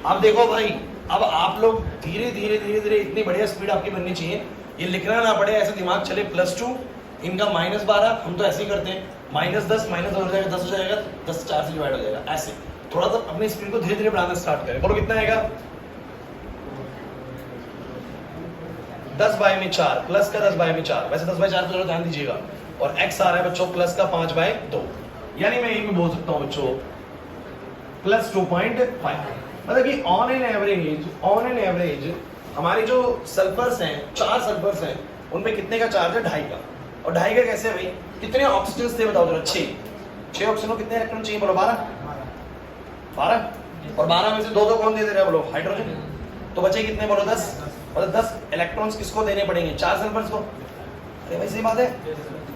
अब देखो भाई, अब आप लोग धीरे धीरे इतनी बढ़िया स्पीड आपकी बननी चाहिए, ये लिखना ना पड़े, ऐसे दिमाग चले, +2 इनका -12, हम तो ऐसे ही करते हैं, -10 -10 हो जाएगा, 10 हो जाएगा, 10 4 से डिवाइड हो जाएगा, ऐसे थोड़ा सा अपनी स्पीड को धीरे धीरे बढ़ाना स्टार्ट करें, बोलो कितना आएगा 10/4, प्लस का 10/4, वैसे 10/4 तो ध्यान दीजिएगा, और x आ रहा है बच्चों प्लस का 5/2, यानी मैं एक में बोल सकता हूँ बच्चों +2.5, मतलब कि ऑन एन एवरेज हमारे जो सल्फर्स हैं, 4 सल्फर्स हैं, उनमें कितने का चार्ज है 2.5 का, और 2.5 का कैसे है भाई, कितने ऑक्सीजन थे बताओ जरा, 6 ऑक्सीजन को कितने इलेक्ट्रॉन चाहिए बोलो 12, और 12 में से 2 कौन दे दे रहा है बोलो हाइड्रोजन, तो बचे कितने बोलो 10, और 10 इलेक्ट्रॉन्स किसको देने पड़ेंगे 4 सल्फर्स को, अरे भाई सही बात है,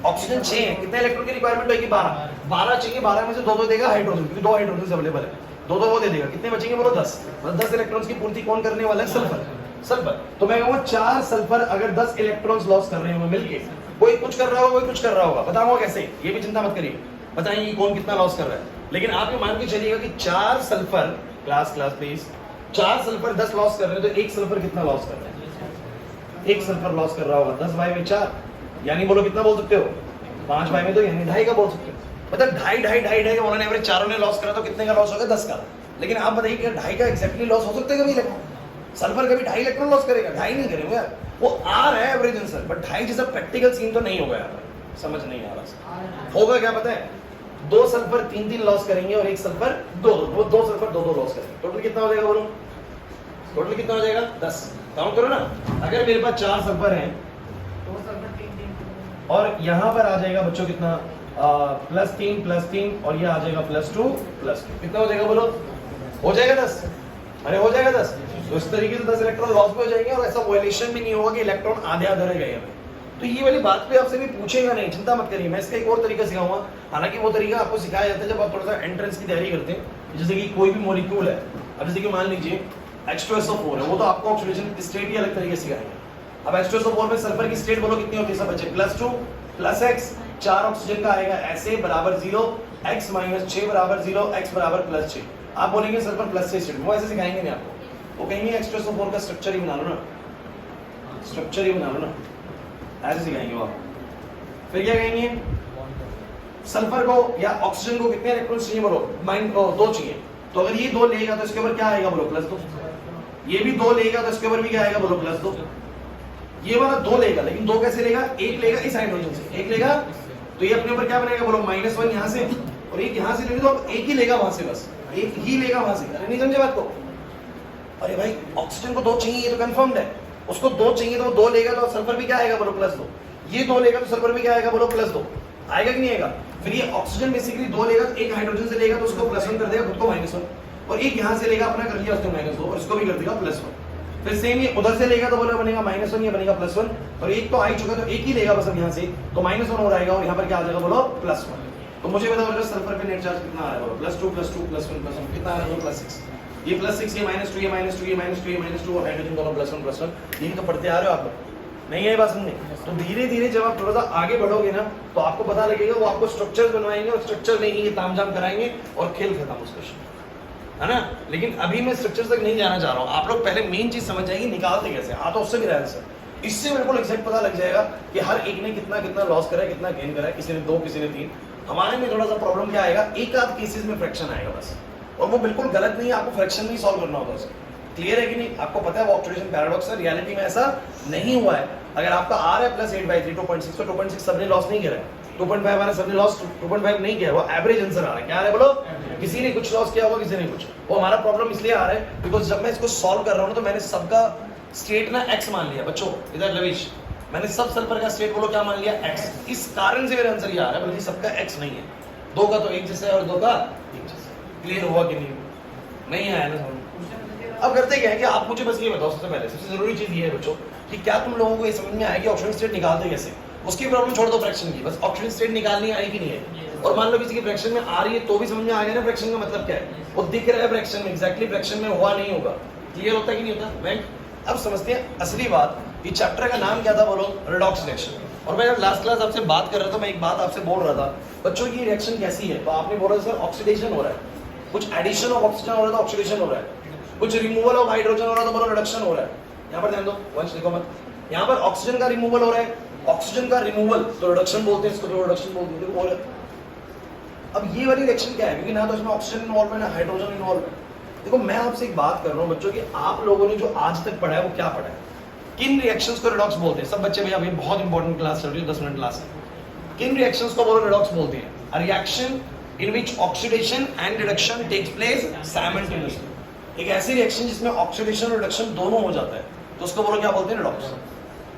ऑक्सीजन 6 है, कितने इलेक्ट्रॉन की रिक्वायरमेंट होगी 12 चाहिए, 12 में से 2 देगा हाइड्रोजन, क्योंकि 2 हाइड्रोजन अवेलेबल है, 2 वो दे देगा, कितने बचेंगे बोलो 10, मतलब 10 इलेक्ट्रॉन्स की पूर्ति कौन करने वाला है, सल्फर, सल्फर। तो मैं कहूंगा 4 सल्फर अगर 10 इलेक्ट्रॉन्स लॉस कर रहे होंगे मिलके, कोई कुछ कर रहा होगा, कोई कुछ कर रहा होगा, बताऊंगा कैसे, ये भी चिंता मत करिए, बताएंगे कौन कितना लॉस कर रहा है। लेकिन आप ये मान के चलिएगा कि 4 sulphur, class please, 4 sulphur 10 loss कर रहे हैं, तो 1 सल्फर कितना लॉस कर रहा है? 1 सल्फर लॉस कर रहा होगा 10 बाई में 4, यानी बोलो कितना बोल सकते हो? 5 बाई में तो यानी 2.5 का बोल सकते हो। मतलब 2.5 का बोलने एवरेज चारों ने लॉस करा तो कितने का लॉस होगा? 10 का। लेकिन आप बताइए कि 2.5 का एक्जैक्टली लॉस हो सकता है कभी इलेक्ट्रॉन? सल्फर कभी 2.5 इलेक्ट्रॉन लॉस करेगा? 2.5 नहीं करेगा यार, वो आ रहा है एवरेज आंसर, बट 2.5 जैसा प्रैक्टिकल सीन तो नहीं होगा यार, समझ नहीं आ रहा। होगा क्या पता है? 2 सल्फर 3 लॉस करेंगे और 1 सल्फर 2 सल्फर 2 लॉस करेंगे। टोटल कितना हो जाएगा बोलो? टोटल कितना हो जाएगा? 10। काउंट करो ना, अगर मेरे पास 4 सल्फर हैं और यहाँ पर आ जाएगा बच्चों कितना, +3 और ये आ जाएगा +2 कितना हो जाएगा बोलो? हो जाएगा 10। अरे हो जाएगा 10। तो इस तरीके से 10 इलेक्ट्रॉन लॉस भी हो जाएंगे और ऐसा वायलेशन भी नहीं होगा कि इलेक्ट्रॉन आधे रह गए हमें। तो ये वाली बात पे आपसे भी पूछेगा नहीं, चिंता मत करिए। मैं इसका एक और तरीका सिखाऊंगा, हालांकि वो तरीका आपको सिखाया जाता है जब आप थोड़ा सा एंट्रेंस की तैयारी करते हैं। जैसे कि कोई भी मॉलिक्यूल है, अब जैसे कि मान लीजिए H2SO4 है, वो तो आपको ऑक्सीडेशन की स्टेट ही अलग तरीके से सिखाएंगे। अब H2SO4 में सल्फर की स्टेट बोलो कितनी होती है सब बच्चे? +2 +x, 4 ऑक्सीजन का आएगा ऐसे बराबर 0, x - 6 बराबर 0, x बराबर +6। आप बोलेंगे सल्फर +6 स्टेट, वो ऐसे सिखाएंगे नहीं आपको, वो कहेंगे H2SO4 का स्ट्रक्चर ही बना लो ना, स्ट्रक्चर ही बना लो ना, ऐसे सिखाएंगे वो। फिर क्या कहेंगे? सल्फर को या ऑक्सीजन को कितने इलेक्ट्रॉन चाहिए बोलो? 2 चाहिए। तो अगर ये 2 लेगा तो इसके ऊपर क्या आएगा बोलो? +2। ये भी 2 लेगा तो इसके ऊपर भी क्या आएगा बोलो? +2। ये वाला 2 लेगा, लेकिन 2 कैसे लेगा? 1 लेगा इस हाइड्रोजन से, 1 लेगा तो ये अपने ऊपर क्या बनेगा बोलो? -1 यहाँ से, और एक यहाँ से लेंगे तो 1 ही लेगा वहां से, बस 1 ही लेगा वहां से। अरे नहीं समझे बात को? अरे भाई ऑक्सीजन को 2 चाहिए, ये तो कंफर्म्ड है, उसको 2 चाहिए तो 2 लेगा तो सल्फर भी क्या आएगा बोलो? +2। ये 2 लेगा तो सल्फर भी क्या आएगा बोलो? +2 आएगा कि नहीं आएगा? फिर ये ऑक्सीजन बेसिकली 2 लेगा, एक हाइड्रोजन से लेगा तो उसको +1 कर देगा, खुद को -1, और एक यहाँ से लेगा अपना कर लिया उसको -2 और इसको भी कर देगा +1। फिर सेम ये उधर से लेगा तो बोलो बनेगा -1, ये बनेगा +1, और एक तो आ ही चुका तो एक ही लेगा बस अब यहाँ से, तो -1 हो जाएगा और यहाँ पर क्या आ जाएगा बोलो? +1। तो मुझे बताओ सल्फर पे नेट चार्ज कितना आ रहा है बोलो? +2 +2 +1 कितना आ रहा है? +6। ये +6, ये -2, ये -2, ये -2, ये -2 और हाइड्रोजन दोनों +1। यही तो पढ़ते आ रहे हो आप लोग, नहीं है बात समझे? तो धीरे धीरे जब आप थोड़ा सा आगे बढ़ोगे ना तो आपको पता लगेगा, वो आपको स्ट्रक्चर्स बनवाएंगे और स्ट्रक्चर नहीं ये तामझाम कराएंगे और खेल खत्म उस क्वेश्चन, है ना? लेकिन अभी मैं स्ट्रक्चर तक नहीं जाना चाह रहा हूँ। आप लोग पहले मेन चीज समझ जाएंगे निकालते कैसे, आता उससे भी रहा आंसर। इससे मेरे को एग्जैक्ट पता लग जाएगा कि हर एक ने कितना कितना लॉस करा है, कितना गेन करा है, किसी ने 2 किसी ने 3। हमारे में थोड़ा सा प्रॉब्लम क्या आएगा, एक आध केसेस में फ्रैक्शन आएगा बस, और वो बिल्कुल गलत नहीं है, आपको फ्रैक्शन नहीं सॉल्व करना होगा उसका। क्लियर है कि नहीं? आपको पता है वो ऑक्सीडेशन पैराडॉक्स है, रियलिटी में ऐसा नहीं हुआ है। अगर आपका R है +8/3 2.6, तो 2.6 सबने लॉस नहीं करा है, 2.5 हमारा सबने लॉस 2.5 नहीं किया, वो एवरेज आंसर आ रहा है। क्या आ रहा है बोलो? किसी ने कुछ लॉस किया होगा, किसी ने कुछ। वो हमारा प्रॉब्लम इसलिए आ रहा है बिकॉज जब मैं इसको सॉल्व कर रहा हूँ तो मैंने सबका स्टेट ना x मान लिया। बच्चों इधर लविश, मैंने सब सल्फर का स्टेट बोलो क्या मान लिया? x। इस कारण से मेरा आंसर ये आ रहा है, बल्कि सबका x नहीं है, 2 का तो 1 जैसा है और 2 का 1 जैसा। क्लियर हुआ कि नहीं आया ना समझ? अब करते क्या है कि आप मुझे बस ये बताओ, सबसे पहले सबसे जरूरी चीज ये है बच्चों कि क्या तुम लोगों को ये समझ में आया कि ऑक्सीजन स्टेट निकालते कैसे? उसकी प्रॉब्लम छोड़ दो फ्रैक्शन की, बस ऑक्सीजन स्टेट निकालनी आई कि नहीं है। और मान लो किसी की फ्रैक्शन में आ रही है तो भी समझ में आ गया ना फ्रैक्शन का मतलब क्या है, वो दिख रहा है फ्रैक्शन में, एग्जैक्टली फ्रैक्शन में हुआ नहीं होगा। क्लियर होता है कि नहीं होता? बैंक अब समझते हैं असली बात। ये चैप्टर का नाम क्या था बोलो? Redox reaction. और मैं जब लास्ट क्लास आपसे बात कर रहा था, मैं एक बात आपसे बोल रहा था बच्चों की रिएक्शन कैसी है, तो आपने बोला सर ऑक्सीडेशन हो रहा है, कुछ एडिशन ऑफ ऑक्सीजन हो रहा है तो ऑक्सीडेशन हो रहा है, कुछ रिमूवल ऑफ हाइड्रोजन हो रहा है तो बोलो रिडक्शन हो रहा है। यहाँ पर ध्यान दो, वंश देखो मत, यहाँ पर ऑक्सीजन का रिमूवल हो रहा है, ऑक्सीजन का रिमूवल तो रिडक्शन बोलते हैं, इसको तो रिडक्शन बोलते हैं। और अब ये वाली रिएक्शन क्या है, क्योंकि ना तो इसमें ऑक्सीजन इन्वॉल्व है ना हाइड्रोजन इन्वॉल्व है। देखो मैं आपसे एक बात कर रहा हूँ बच्चों कि आप लोगों ने जो आज तक पढ़ा है वो क्या पढ़ा है, किन रिएक्शंस को रिडॉक्स बोलते हैं? सब बच्चे भैया अभी बहुत इंपॉर्टेंट क्लास चल रही है, 10 मिनट क्लास है। किन रिएक्शंस को बोलो रिडॉक्स बोलते हैं? A reaction in which oxidation and reduction takes place simultaneously. एक ऐसी रिएक्शन जिसमें ऑक्सीडेशन और रिडक्शन दोनों हो जाता है तो उसको बोलो क्या बोलते हैं? रिडॉक्स।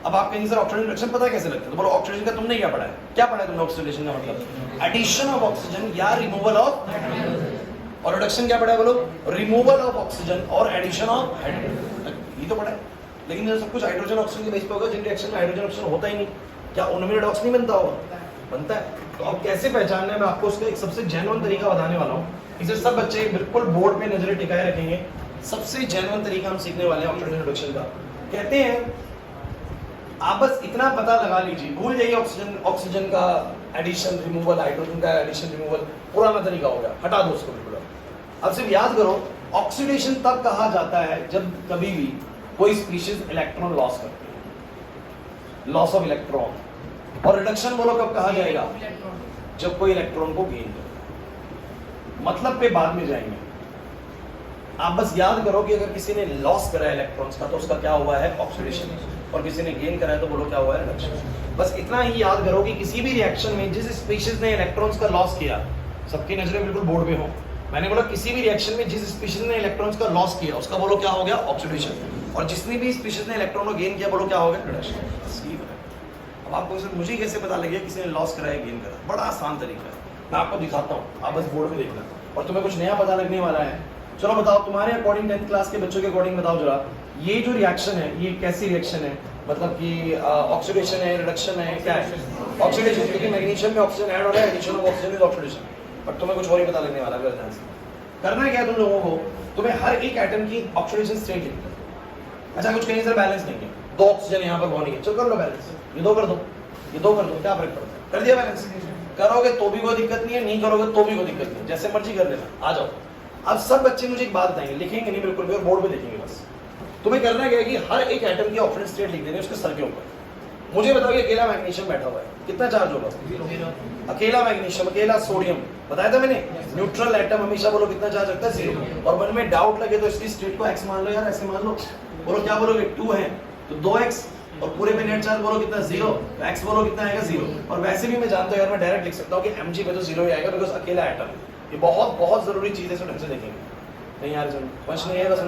अब आप कहेंगे सर ऑक्सीडेशन रिडक्शन पता है कैसे लगता है, तो बोलो ऑक्सीडेशन का तुमने क्या पढ़ा है? क्या पढ़ा है तुमने ऑक्सीडेशन का मतलब? एडिशन ऑफ ऑक्सीजन या रिमूवल ऑफ हाइड्रोजन। और रिडक्शन क्या पढ़ा है बोलो? रिमूवल ऑफ ऑक्सीजन और एडिशन ऑफ हाइड्रोजन। ये तो पढ़ा है, लेकिन ये सब कुछ हाइड्रोजन ऑक्सीजन के बेस पे होगा। जिन रिएक्शन में हाइड्रोजन ऑक्सीजन होता ही नहीं, क्या उनमें रिडॉक्स नहीं बनता होगा? बनता है। तो अब कैसे पहचानना है, मैं आपको उसका एक सबसे जेन्युइन तरीका बताने वाला हूँ। इसे सब बच्चे बिल्कुल बोर्ड पे नजरें टिकाए रखेंगे। सबसे जेन्युइन तरीका हम सीखने वाले हैं ऑक्सीडेशन रिडक्शन का। कहते हैं आप बस इतना पता लगा लीजिए, भूल जाइए ऑक्सीजन का एडिशन रिमूवल, हाइड्रोजन का एडिशन रिमूवल पुराना तरीका हो गया, हटा दो उसको बिल्कुल। अब सिर्फ याद करो ऑक्सीडेशन तब कहा जाता है जब कभी भी कोई स्पीशीज इलेक्ट्रॉन लॉस करती है, लॉस ऑफ इलेक्ट्रॉन। और रिडक्शन बोलो कब कहा जाएगा, जब कोई इलेक्ट्रॉन को गेन करे। मतलब पे बाद में जाएंगे, आप बस याद करो कि अगर किसी ने लॉस करा है इलेक्ट्रॉन्स का तो उसका क्या हुआ है, ऑक्सीडेशन, और किसी ने गेन करा है तो बोलो क्या हुआ है, रिडक्शन। बस इतना ही याद करो कि किसी भी रिएक्शन में जिस स्पीशीज ने इलेक्ट्रॉन्स का लॉस किया, सबकी नजरें बिल्कुल बोर्ड पे हो, मैंने बोला किसी भी रिएक्शन में जिस स्पीशीज ने इलेक्ट्रॉन्स का लॉस किया उसका बोलो क्या हो गया, ऑक्सीडेशन, और जितनी भी स्पीशीज ने इलेक्ट्रॉन को गेन किया बोलो क्या हो गया, रिडक्शन। अब आपको मुझे कैसे पता लगे किसी ने लॉस करा है, गेन करा? बड़ा आसान तरीका है, मैं आपको दिखाता हूँ, आप बस बोर्ड में देखना और तुम्हें कुछ नया पता लगने वाला है। चलो बताओ तुम्हारे अकॉर्डिंग 10th क्लास के बच्चों के अकॉर्डिंग बताओ जरा, ये जो रिएक्शन है ये कैसी रिएक्शन है, मतलब कि ऑक्सीडेशन है, रिडक्शन है, क्या है? ऑक्सीडेशन, क्योंकि मैग्नीशियम में ऑक्सीजन ऐड हो रहा है, addition of oxygen is oxidation. पर तुम्हें कुछ और ही पता लगने वाला है, ध्यान से करना क्या है तुम लोगों को, तुम्हें हर एक एटम की ऑक्सीडेशन स्टेट लिखना है। अच्छा कुछ कहीं से बैलेंस नहीं है, दो ऑक्सीजन यहाँ पर होनी है, चलो कर लो बैलेंस, ये दो कर दो, ये दो कर दो, क्या फर्क पड़ता है, कर दिया बैलेंस। करोगे तो भी कोई दिक्कत नहीं है, नहीं करोगे तो भी कोई दिक्कत नहीं है, जैसे मर्जी कर लेना। आ जाओ, अब सब बच्चे मुझे एक बात बताएंगे, लिखेंगे नहीं बिल्कुल भी, और बोर्ड पे देखेंगे बस। तुम्हें करना क्या है कि हर एक एटम की ऑक्सीजन स्टेट लिख देनी है उसके सर के ऊपर। मुझे बताओ ये अकेला मैग्नीशियम बैठा हुआ है, कितना चार्ज होगा? अकेला मैग्नीशियम, अकेला सोडियम, बताया था मैंने, न्यूट्रल एटम हमेशा बोलो कितना चार्ज रखता है, 0। और मन में डाउट लगे तो इसकी स्टेट को x मान लो यार, ऐसे मान लो, बोलो क्या बोलोगे, 2 है तो 2x, और पूरे पे नेट चार्ज बोलो कितना, 0, तो x बोलो कितना आएगा, 0। और वैसे भी मैं जानता हूं यार, मैं डायरेक्ट लिख सकता हूं कि mg पे तो 0 ही आएगा, बिकॉज़ अकेला एटम है। ये बहुत बहुत जरूरी चीज है, इसको ढंग से देखेंगे। नहीं यार समझ नहीं है, बस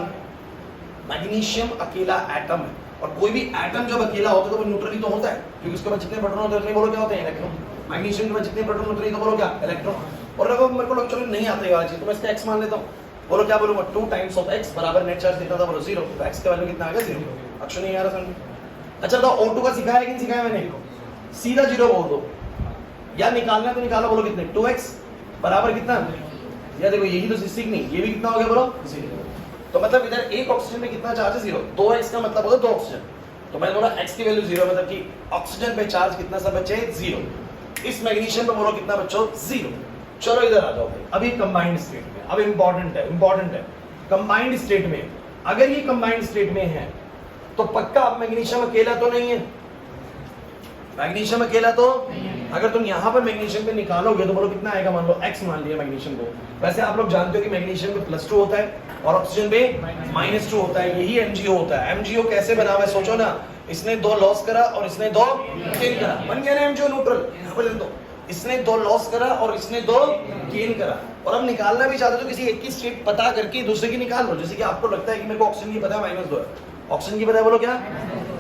मैग्नीशियम अकेला एटम है, और कोई भी एटम जब अकेला होता है तो वो न्यूट्रल ही तो होता है, क्योंकि उसके पास जितने प्रोटॉन होते हैं उतने बोलो क्या होते हैं, इलेक्ट्रॉन। मैग्नीशियम के पास जितने प्रोटॉन होते हैं तो बोलो क्या, इलेक्ट्रॉन। और अगर मेरे को चलो नहीं आता ये वाला चीज तो मैं इसका x मान लेता हूं, बोलो क्या बोलूंगा, 2 टाइम्स ऑफ x बराबर नेट चार्ज देता था, बोलो 0, तो x का वैल्यू कितना आ गया, 0। अक्षर नहीं आ रहा समझ। अच्छा तो O2 का सिखाया कि नहीं सिखाया मैंने, सीधा 0 बोल दो, या निकालना है तो निकालो, बोलो कितने, 2x बराबर कितना, या देखो यही तो सीखनी, ये भी कितना हो गया बोलो, 0। तो मतलब इधर एक ऑक्सीजन में कितना चार्ज है, 0। 2x का मतलब होगा 2 ऑक्सीजन, तो मैंने बोला x की वैल्यू 0, मतलब कि ऑक्सीजन पे चार्ज कितना सा बचे, 0। इस मैग्नीशियम पे बोलो कितना बच्चों, 0। चलो इधर आ जाओ भाई, अभी कंबाइंड स्टेट में, अब इंपॉर्टेंट है कंबाइंड स्टेट में, अगर ये कंबाइंड स्टेट में है तो पक्का अब मैग्नीशियम अकेला तो नहीं है, मैग्नीशियम अकेला तो अगर तुम यहाँ पर मैग्नीशियम पे निकालोगे तो बोलो कितना आएगा, मान लो x मान लिया मैग्नीशियम को। वैसे आप लोग जानते हो कि मैग्नीशियम पे +2 होता है और ऑक्सीजन पे -2 होता है, यही MgO होता है। MgO कैसे बना हुआ है सोचो ना, इसने 2 लॉस करा और इसने 2 गेन करा, बन गया ना MgO न्यूट्रल। यहाँ पर दो, इसने 2 लॉस करा और इसने 2 गेन करा। और अब निकालना भी चाहते हो तो किसी एक की स्टेट पता करके दूसरे की निकाल लो। जैसे कि आपको लगता है कि मेरे को ऑक्सीजन की पता है -2 है, ऑक्सीजन की पता है बोलो क्या।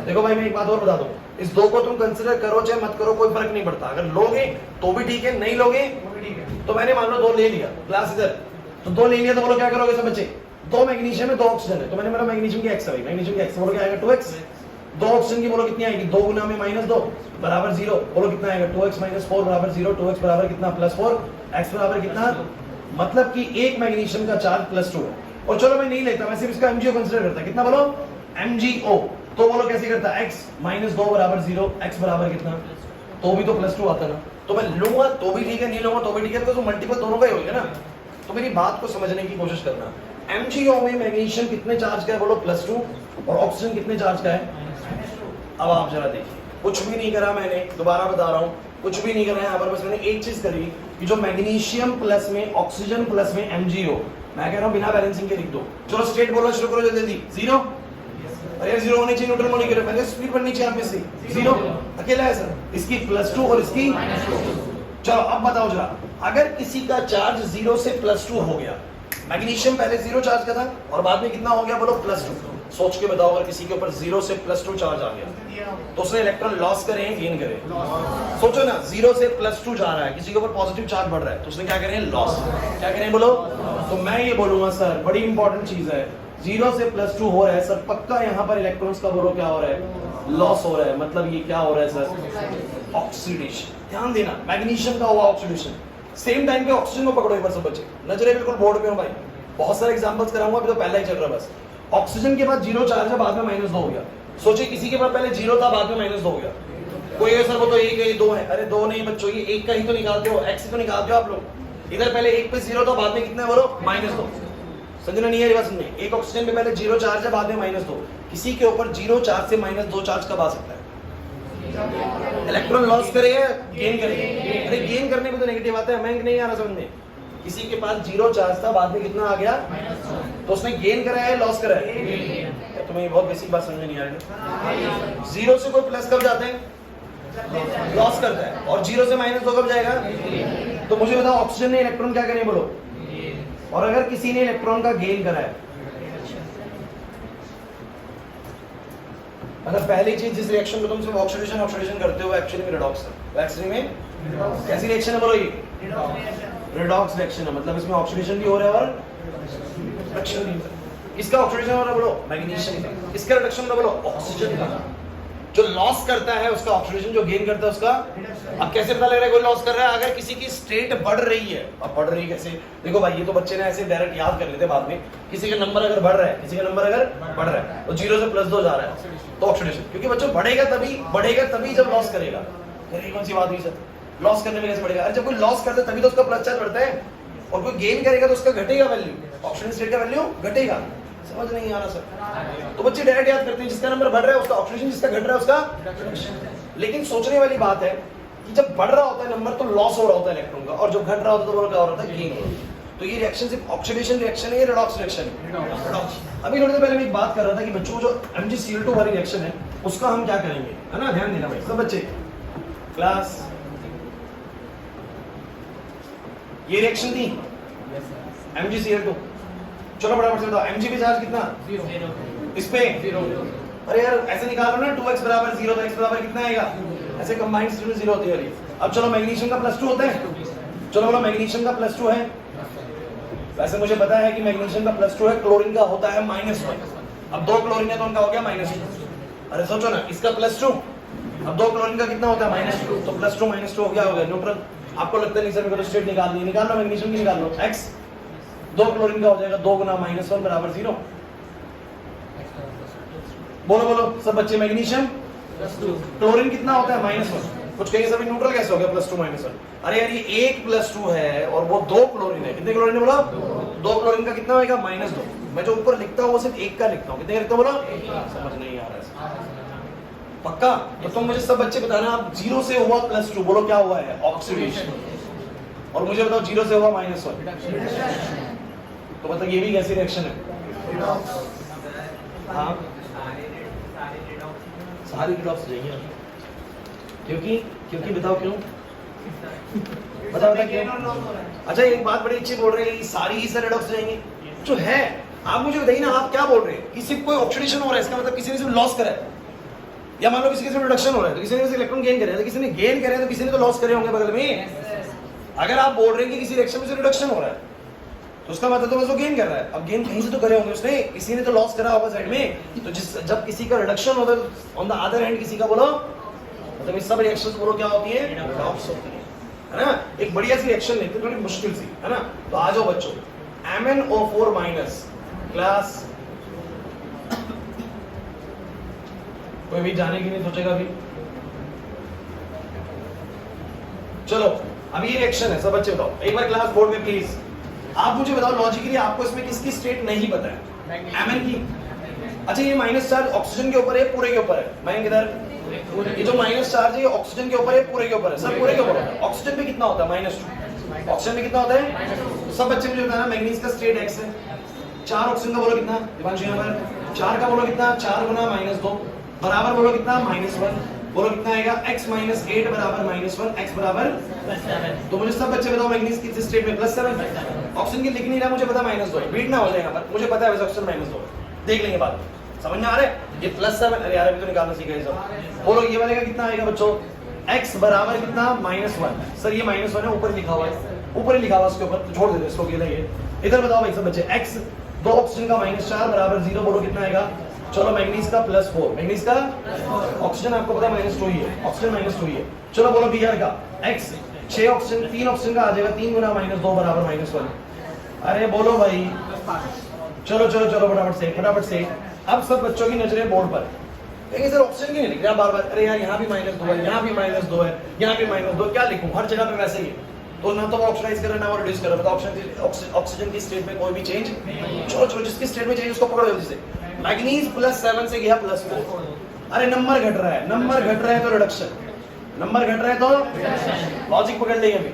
देखो भाई मैं एक बात और बता दूं, इस 2 को तुम कंसीडर करो चाहे मत करो कोई फर्क नहीं पड़ता, अगर लोगे तो भी ठीक है, नहीं लोगे तो मैंने मान लो 2 ले लिया, क्लास इधर तो 2 ले लिया तो बोलो क्या करोगे सब बच्चे, 2 मैग्नीशियम है 2 ऑक्सीजन है, तो मैंने मेरा मैग्नीशियम की x है भाई, मैग्नीशियम की x बोलो क्या आएगा 2x। 2 ऑक्सीजन की बोलो कितनी आएगी, 2 गुना में -2 बराबर 0, बोलो कितना आएगा 2x - 4 बराबर 0, 2x बराबर कितना +4, x बराबर कितना, मतलब कि एक मैग्नीशियम का चार्ज +2 है। और चलो मैं नहीं लेता, मैं सिर्फ इसका MgO कंसीडर करता, कितना बोलो MgO, तो बोलो कैसे करता, x - 2 बराबर 0, x बराबर कितना, तो भी तो +2 आता ना, तो मैं लूंगा तो भी ठीक है, नहीं लूंगा तो भी ठीक है, तो मल्टीपल दोनों का ही होगा ना। तो मेरी बात को समझने की कोशिश करना, MgO में मैग्नीशियम कितने चार्ज का है बोलो +2, और ऑक्सीजन कितने चार्ज का है। अब आप जरा देखिए, कुछ भी नहीं करा मैंने, दोबारा बता रहा हूँ, कुछ भी नहीं करा यहाँ पर, बस मैंने एक चीज करी कि जो मैग्नीशियम प्लस में ऑक्सीजन प्लस में MgO, मैं कह रहा हूँ बिना बैलेंसिंग के लिख दो। चलो स्टेट बोलो शुरू करो जल्दी, 0, अरे 0 होनी चाहिए, न्यूट्रल होनी चाहिए, पहले स्पीड बढ़नी चाहिए, यहाँ पे से 0 अकेला है सर, इसकी +2 और इसकी -2। चलो अब बताओ जरा, अगर किसी का चार्ज 0 से +2 हो गया, मैग्नीशियम पहले 0 चार्ज का था और बाद में कितना हो गया बोलो +2, सोच के बताओ अगर किसी के ऊपर 0 से +2 चार्ज आ गया तो उसने इलेक्ट्रॉन लॉस करे हैं गेन करे, सोचो ना 0 से +2 जा रहा है, किसी के ऊपर पॉजिटिव चार्ज बढ़ रहा है तो उसने क्या करे हैं, लॉस। क्या करें बोलो, तो मैं ये बोलूंगा सर बड़ी इंपॉर्टेंट चीज है, 0 से +2 हो रहा है सर, पक्का यहाँ पर इलेक्ट्रॉन्स का बोलो क्या हो रहा है, लॉस हो रहा है, मतलब ये क्या हो रहा है सर, ऑक्सीडेशन। ध्यान देना, मैग्नीशियम का हुआ ऑक्सीडेशन, सेम टाइम पे ऑक्सीजन को पकड़ो एक बार सब बच्चे, नजरे बिल्कुल बोर्ड पे हो भाई, बहुत सारे एग्जांपल्स कराऊंगा, अभी तो पहला ही चल रहा है बस। ऑक्सीजन के बाद 0 चार्ज है, बाद में -2 हो गया, सोचिए किसी के पास पहले 0 था, बाद में -2 हो गया। कोई है सर वो तो 1 है, ये 2 है। अरे 2 नहीं बच्चों, ये 1 का ही तो निकालते हो, x ही तो निकालते हो आप लोग। इधर पहले 1 पे 0 था, बाद में कितना है बोलो -2। समझना नहीं है ये बात समझे। एक ऑक्सीजन में पहले 0 चार्ज है, बाद में -2। किसी के ऊपर 0 चार्ज से -2 चार्ज कब आ सकता है? इलेक्ट्रॉन लॉस करे या गेन करे? अरे गेन करने में तो नेगेटिव आता है, हमें नहीं आ रहा समझ में। किसी के पास 0 चार्ज था, बाद में कितना आ गया? तो उसने गेन कराया है लॉस कराया है? तुम्हें बहुत बेसिक बात समझ में नहीं आ रही। 0 से कोई प्लस कब जाते हैं? लॉस करता है। और 0 से -2 कब जाएगा? तो मुझे बताओ ऑक्सीजन ने इलेक्ट्रॉन क्या करें बोलो? और अगर किसी ने इलेक्ट्रॉन का गेन करा है, मतलब पहली चीज जिस रिएक्शन में तुम सिर्फ ऑक्सीडेशन करते हो एक्चुअली में रिडॉक्स है। एक्चुअली में कैसी रिएक्शन है बोलो? ये रिडॉक्स रिएक्शन है, मतलब इसमें ऑक्सीडेशन भी हो रहा है और रिडक्शन भी हो रहा है। किसका ऑक्सीडेशन हो रहा है बोलो? मैग्नीशियम का। किसका रिडक्शन हो रहा है बोलो? ऑक्सीजन का। जो लॉस करता है उसका ऑक्सीडेशन, जो गेन करता है उसका। अब कैसे पता लग रहा है कोई लॉस कर रहा है? अगर किसी की स्टेट बढ़ रही है, अब बढ़ रही है कैसे? देखो भाई ये तो बच्चे ने ऐसे डायरेक्ट याद कर लेते बाद में। किसी का नंबर अगर बढ़ रहा है, किसी का नंबर अगर बढ़ रहा है तो 0 से +2 जा रहा है तो ऑक्सीडेशन। क्योंकि बच्चों बढ़ेगा तभी जब लॉस करेगा। कौन सी बात हुई सर? लॉस करने में कैसे बढ़ेगा? अरे जब कोई लॉस करता है तभी तो उसका प्लस चार्ज बढ़ता है, और कोई गेन करेगा तो उसका घटेगा वैल्यू, ऑक्सीजन स्टेट का वैल्यू घटेगा। समझ नहीं आ रहा सर? तो बच्चे डायरेक्ट याद करते हैं जिसका नंबर बढ़ रहा है उसका ऑक्सीडेशन, जिसका घट रहा है उसका। लेकिन सोचने वाली बात है कि जब बढ़ रहा होता है नंबर तो लॉस हो रहा होता है इलेक्ट्रॉन का, और जब घट रहा होता है तो क्या हो रहा होता है? गेन हो रहा होता है। तो ये रिएक्शन सिर्फ ऑक्सीडेशन रिएक्शन है या रिडॉक्स रिएक्शन है? अभी थोड़ी देर पहले मैं एक बात कर रहा था कि बच्चों जो MgCl2 वाली रिएक्शन है उसका हम क्या करेंगे, है ना? ध्यान देना भाई सब बच्चे। क्लास ये रिएक्शन थी MgCl2। चलो फटाफट से बताओ Mg पे चार्ज कितना? 0। इस पे 0। अरे यार ऐसे निकालो ना, 2x बराबर 0 तो x बराबर कितना आएगा? ऐसे कंबाइंड स्टेट में 0 होती है। अब चलो मैग्नीशियम का +2 होता है। चलो बोलो मैग्नीशियम का +2 है। वैसे मुझे पता है कि मैग्नीशियम का +2 है, क्लोरीन का होता है -1। अब 2 क्लोरीन है तो उनका हो गया -2। अरे सोचो ना, इसका +2, अब 2 क्लोरीन का कितना होता है? -2। तो +2 -2 हो गया न्यूट्रल। आपको लगता है नहीं सर मेरे को तो स्टेट निकाल दी, निकाल लो मैग्नीशियम की, निकाल लो। x 2 क्लोरीन का हो जाएगा 2 गुना -1 बराबर 0। बोलो बोलो सब बच्चे, मैग्नीशियम क्लोरीन कितना होता है? -1। कुछ कहेंगे सभी न्यूट्रल कैसे हो गया +2 -1? अरे यार ये 1 +2 है और वो 2 क्लोरीन है। कितने क्लोरीन है बोला? 2 क्लोरीन का कितना होगा? -2। मैं जो ऊपर लिखता हूँ वो सिर्फ 1 का लिखता हूँ। कितने का लिखता हूँ बोला? समझ नहीं आ रहा है पक्का? तो तुम मुझे सब बच्चे बताना, आप 0 से हुआ +2, बोलो क्या हुआ है? ऑक्सीडेशन। और मुझे बताओ 0 से हुआ -1, तो मतलब ये भी कैसी रिएक्शन है? हाँ सारी रिडॉक्स जाएंगे। क्योंकि बताओ क्यों? बता क्यों? अच्छा एक बात बड़ी अच्छी बोल रहे हैं, सारी ही सर रिडॉक्स जाएंगे जो है। आप मुझे बताइए ना, आप क्या बोल रहे हैं कि सिर्फ कोई ऑक्सीडेशन हो रहा है, इसका मतलब किसी ने सिर्फ लॉस करा है, या मान लो किसी के रिडक्शन हो रहा है तो किसी ने इलेक्ट्रॉन गेन करे, तो किसी ने गेन करे तो किसी ने तो लॉस करे होंगे बगल में। अगर आप बोल रहे हैं कि किसी रिएक्शन में से रिडक्शन हो रहा है तो उसका मतलब तो बस वो गेन कर रहा है। अब गेन कहीं से तो करे होंगे उसने, किसी ने तो लॉस करा होगा साइड में। तो जब किसी का रिडक्शन होता है ऑन द अदर हैंड किसी का बोलो, मतलब इस सब रिएक्शंस बोलो क्या होती है? रिडॉक्स होती है ना? एक बढ़िया सी रिएक्शन लेते हैं, थोड़ी मुश्किल सी, है ना? तो आ जाओ बच्चों, MnO4- क्लास, कोई भी जाने की नहीं सोचेगा अभी। चलो अभी ये रिएक्शन है, सब बच्चे बताओ एक बार क्लास बोर्ड में प्लीज। आप मुझे बताओ लॉजिकली आपको इसमें किसकी स्टेट नहीं पता है? Mn की। अच्छा ये माइनस चार्ज ऑक्सीजन के ऊपर है, पूरे के ऊपर है? मैं किधर? ये जो माइनस चार्ज है ऑक्सीजन के ऊपर है, पूरे के ऊपर है? सर पूरे के ऊपर है। ऑक्सीजन पे कितना होता है? -2। ऑक्सीजन में कितना होता है? तो सब बच्चे मुझे बताना, मैग्नीज का स्टेट x है। 4 ऑक्सीजन का बोलो कितना? दिवांशु यहाँ पर 4 का बोलो कितना? 4 गुना -2 बराबर बोलो कितना? -1। बोलो कितना आएगा? x - 8 बराबर -1, x बराबर +7। तो मुझे सब बच्चे बताओ मैग्नीज की स्टेट में +7। ऑक्सीजन की लिख नहीं रहा, मुझे पता -2 है, बीट ना हो जाए यहाँ पर, मुझे पता है वैसे ऑक्सीजन -2 देख लेंगे बात। समझ में आ रहा है? ये +7, अरे यार अभी तो निकालना सीखा है सब। बोलो ये वाले का कितना आएगा बच्चों? x बराबर कितना? -1। सर ये -1 है, ऊपर लिखा हुआ है, ऊपर ही लिखा हुआ उसके ऊपर, तो छोड़ देते इसको, अकेला ये। इधर बताओ भाई सब बच्चे, x 2 ऑक्सीजन का -4 बराबर 0, बोलो कितना आएगा? चलो मैग्नीज का +4, मैग्नीज का ऑक्सीजन आपको पता है -2 ही है, ऑक्सीजन -2 ही है। चलो बोलो Br का x 6 ऑक्सीजन 3 ऑक्सीजन का आ जाएगा 3 गुना -2 बराबर -1। अरे बोलो भाई, चलो फटाफट से। अब सब बच्चों की नजरें बोर्ड पर, लेकिन सर ऑक्सीजन क्यों नहीं लिख रहा बार बार? अरे यार यहाँ भी -2 है, यहाँ भी -2 है, यहाँ भी -2, क्या लिखूं? हर जगह पे वैसे ही है। तो ना तो वो ऑक्सीडाइज कर रहा है ना वो रिड्यूस कर रहा है। ऑक्सीजन की स्टेट में कोई भी चेंज, चलो चलो जिसकी स्टेट में चेंज उसको पकड़ो जल्दी से। मैग्नीज +7 से गया +4। अरे नंबर घट रहा है, नंबर घट रहा है तो रिडक्शन, नंबर घट रहा है तो लॉजिक पकड़ लेंगे अभी।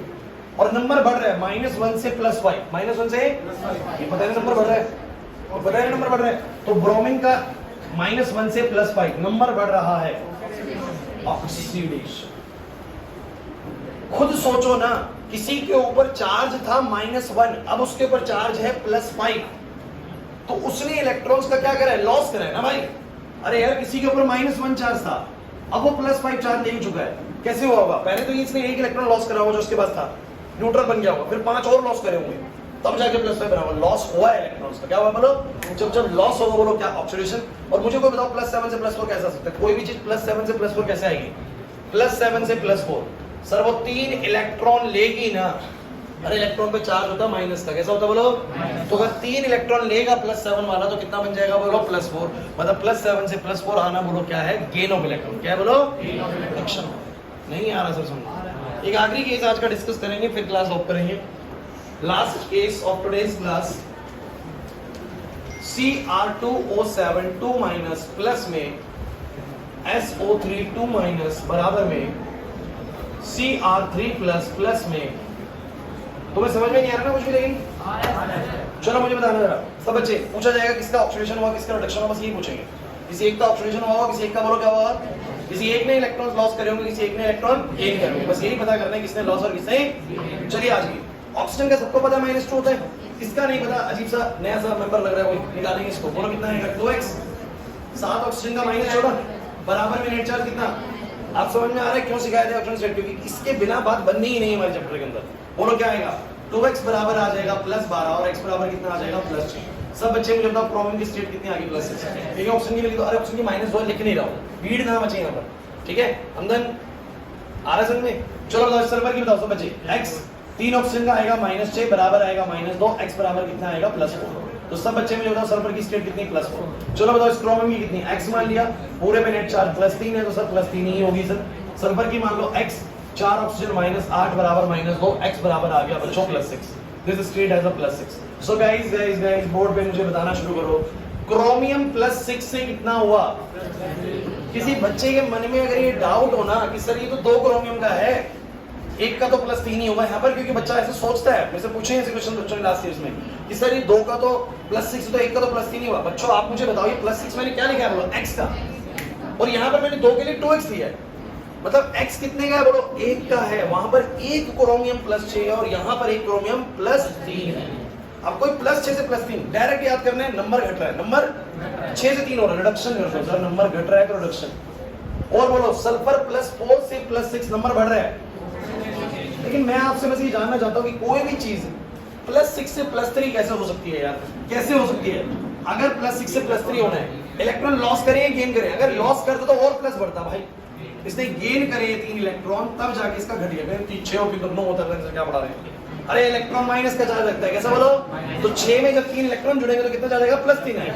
और नंबर बढ़ रहा है -1 से +5, -1 से ये पता है नंबर बढ़ रहा है, तो पता है नंबर बढ़ रहा है। तो ब्रोमीन का -1 से +5 नंबर बढ़ रहा है, ऑक्सीडेशन। खुद सोचो ना, किसी के ऊपर चार्ज था -1, अब उसके ऊपर चार्ज है +5, तो उसने इलेक्ट्रॉन्स का क्या करा है? लॉस करा है ना भाई। अरे यार किसी के ऊपर -1 चार्ज था, अब वो +5 चार्ज ले चुका है, कैसे हुआ होगा? पहले तो इसने एक इलेक्ट्रॉन लॉस करा होगा जो उसके पास था, न्यूट्रल बन गया होगा, फिर 5 और लॉस करे होंगे, तब जाके +5 बना होगा। लॉस हुआ है इलेक्ट्रॉन्स का, क्या हुआ बोलो? जब लॉस होगा बोलो क्या? ऑक्सीडेशन। और मुझे कोई बताओ +7 से +4 कैसे आ सकता है? कोई भी चीज +7 से +4 कैसे आएगी? +7 से +4 सर वो 3 इलेक्ट्रॉन लेगी ना। अरे इलेक्ट्रॉन पे चार्ज होता है माइनस का, कैसा होता है बोलो? तो अगर 3 इलेक्ट्रॉन लेगा +7 वाला तो कितना बन जाएगा बोलो? +4। मतलब +7 से +4 आना बोलो क्या है? Gain of electron. क्या है बोलो? रिडक्शन। नहीं आ रहा सर समझ। एक आखिरी केस आज का डिस्कस करेंगे, फिर क्लास ऑफ करेंगे। Last case of today's class, Cr2O7 2- plus में SO3 2- बराबर में Cr3 प्लस में। तुम्हें समझ में नहीं आ रहा ना कुछ भी? लेकिन चलो मुझे बताना जरा सब बच्चे, पूछा जाएगा किसका ऑक्सीडेशन हुआ किसका रिडक्शन हुआ, बस यही पूछेंगे। किसी एक का ऑक्सीडेशन हुआ होगा, किसी एक का बोलो क्या हुआ? किसी एक ने इलेक्ट्रॉन लॉस करे होंगे, किसी एक ने इलेक्ट्रॉन गेन करे होंगे, बस यही पता करना है किसने लॉस और किसने। चलिए आज की ऑक्सीजन का सबको पता -2 होता है, इसका नहीं पता, अजीब सा नया सा मेंबर लग रहा है, कोई निकालेंगे इसको। बोलो कितना आएगा? 2x। 7 ऑक्सीजन का -14 बराबर में नेट चार्ज कितना? आप समझ में आ रहा है क्यों सिखाया था ऑक्सीजन स्टेट? क्योंकि इसके बिना बात बननी ही नहीं हमारे चैप्टर के अंदर। बोलो क्या आएगा? 2x बराबर आ जाएगा +12 और x बराबर कितना आ जाएगा? +6। सब बच्चे मुझे बताओ ब्रोमीन की स्टेट कितनी आ गई? +6। क्योंकि ऑक्सीजन की लिख दो, अरे ऑक्सीजन की -2 लिख नहीं रहा हूं, भीड़ ना मचे यहां पर, ठीक है? हमदन आ रहा समझ में? चलो बताओ सल्फर की बताओ सब बच्चे। x 3 ऑक्सीजन का आएगा -6 बराबर आएगा -2, x बराबर कितना आएगा? +4। तो सब बच्चे मुझे बताओ सल्फर की स्टेट कितनी? +4। चलो बताओ क्रोमियम की कितनी? x मान लिया, पूरे में नेट चार्ज +3 है तो सर +3 ही होगी सर। सल्फर की मान लो x 4 ऑक्सीजन -8 बराबर -2, x बराबर आ गया बच्चों +6। This state has a +6। So guys board पे मुझे बताना शुरू करो, क्रोमियम +6 से कितना हुआ? किसी बच्चे के मन में अगर ये डाउट हो ना कि सर ये तो 2 क्रोमियम का है, एक का तो +3 ही होगा यहाँ पर, क्योंकि बच्चा ऐसे सोचता है, मेरे से पूछे ऐसे क्वेश्चन बच्चों ने लास्ट ईयर में कि सर ये 2 का तो +6 तो एक का तो +3 ही हुआ। बच्चों आप मुझे बताओ ये +6 मैंने क्या लिखा है बोलो? x का, और यहाँ पर मैंने 2 के लिए 2x लिया है, मतलब x कितने का है बोलो? 1 का है। वहां पर 1 क्रोमियम +6 है और यहाँ पर 1 क्रोमियम +3 है। अब कोई +6 से +3 डायरेक्ट याद करना है, नंबर घट रहा है, नंबर 6 से 3 हो रहा है, रिडक्शन कर दो सर, नंबर घट रहा है तो रिडक्शन। और बोलो सल्फर +4 से +6 नंबर बढ़ रहा है। लेकिन मैं आपसे बस ये जानना चाहता हूँ कि कोई भी चीज +6 से +3 कैसे हो सकती है यार? कैसे हो सकती है? अगर +6 से +3 होना है, इलेक्ट्रॉन लॉस करें या गेन करें? अगर लॉस करते तो और प्लस बढ़ता भाई, इसने गेन करे 3 इलेक्ट्रॉन तब जाके इसका घट गया। 6 और 9 होता है, क्या पढ़ा रहे हैं? अरे इलेक्ट्रॉन माइनस का चार्ज लगता है, कैसा बोलो? तो 6 में जब 3 इलेक्ट्रॉन जुड़ेंगे तो कितना चार्ज आएगा? +3 आएगा।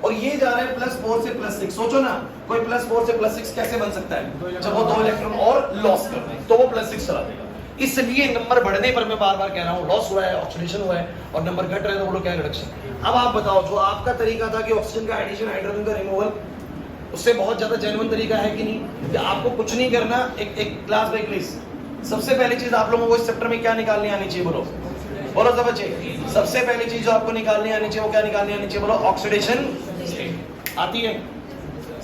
और ये जा रहा है +4 से +6। सोचो ना कोई +4 से +6 कैसे बन सकता है? जब वो 2 इलेक्ट्रॉन और लॉस कर रहे हैं तो वो +6 चला देगा। इसलिए नंबर बढ़ने पर मैं बार बार कह रहा हूँ लॉस हुआ है, ऑक्सीडेशन हुआ है, और नंबर घट रहे हैं तो बोलो क्या है? रिडक्शन। अब आप बताओ, जो आपका तरीका था कि ऑक्सीजन का एडिशन, हाइड्रोजन का रिमूवल, उससे बहुत ज्यादा जेन्युइन तरीका है कि नहीं? कि आपको कुछ नहीं करना, एक क्लास बाय प्लीज। सबसे पहली चीज आप लोगों को इस चैप्टर में क्या निकालनी आनी चाहिए बोलो? बोलो सब बच्चे, सबसे पहली चीज जो आपको निकालनी आनी चाहिए वो क्या निकालनी आनी चाहिए बोलो? ऑक्सीडेशन आती है,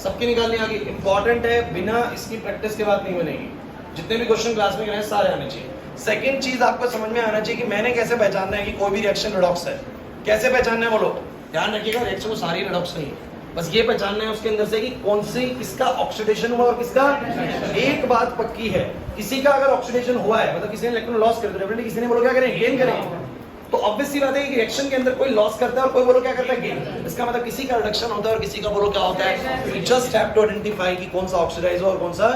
सबकी निकालनी आगे इंपॉर्टेंट है, बिना इसकी प्रैक्टिस के बाद नहीं बनेगी। जितने भी क्वेश्चन क्लास में कराए सारे आने चाहिए। सेकंड चीज आपको समझ में आना चाहिए कि मैंने कैसे पहचानना है कि कोई भी रिएक्शन रिडॉक्स है, कैसे पहचानना है बोलो? ध्यान रखिएगा, रिएक्शन वो सारी रिडॉक्स नहीं है, बस ये पहचानना है उसके अंदर से कि कौन सी किसका ऑक्सीडेशन हुआ और किसका। एक बात पक्की है, किसी का अगर ऑक्सीडेशन हुआ है मतलब किसी ने इलेक्ट्रॉन लॉस कर दिया, डेफिनेटली किसी ने बोलो क्या करें? गेन करें। तो ऑब्वियस सी बात है कि रिएक्शन के अंदर कोई लॉस करता है और कोई बोलो क्या करता है? गेन। इसका मतलब किसी का रिडक्शन होता है और किसी का बोलो क्या होता है? You just have to identify कि कौन सा ऑक्सीडाइज हुआ और कौन सा।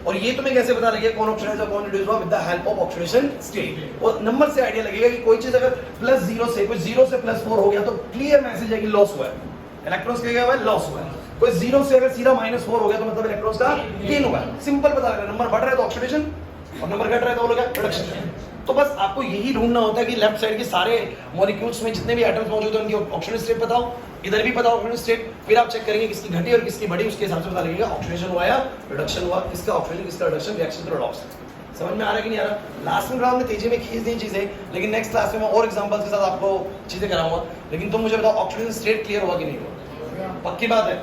और ये तुम्हें कैसे पता लगेगा कौन ऑक्सीडाइज हुआ कौन रिड्यूस हुआ? With the help of oxidation state. और नंबर से आइडिया लगेगा कि कोई चीज अगर +0 से कोई 0 से +4 हो गया तो क्लियर मैसेज है कि लॉस हुआ है, इलेक्ट्रॉन्स क्या हुआ है? लॉस हुआ है। कोई 0 से अगर सीधा -4 हो गया तो मतलब इलेक्ट्रॉन्स का गेन होगा। सिंपल पता लगा, नंबर बढ़ रहा है तो ऑक्सीडेशन और नंबर घट रहा है तो वो लोग रिडक्शन। तो बस आपको यही ढूंढना होता है कि लेफ्ट साइड के सारे मॉलिक्यूल्स में जितने भी एटम्स मौजूद हैं उनकी ऑक्सीडेशन स्टेट बताओ, इधर भी बताओ ऑक्सीडेशन स्टेट, फिर आप चेक करेंगे किसकी घटी और किसकी बढ़ी, उसके हिसाब से पता लगेगा ऑक्सीडेशन हुआ या रिडक्शन हुआ, किसका ऑक्सीडेशन किसका रिडक्शन, रिएक्शन थ्रू रेडॉक्स। समझ में आ रहा है कि नहीं आ रहा? लास्ट में क्लास में तेजी में खींच दी चीजें, लेकिन नेक्स्ट क्लास में मैं और एग्जांपल्स के साथ आपको चीजें कराऊंगा। लेकिन तुम मुझे बताओ ऑक्सीडेशन स्टेट क्लियर हुआ कि नहीं हुआ? पक्की बात है।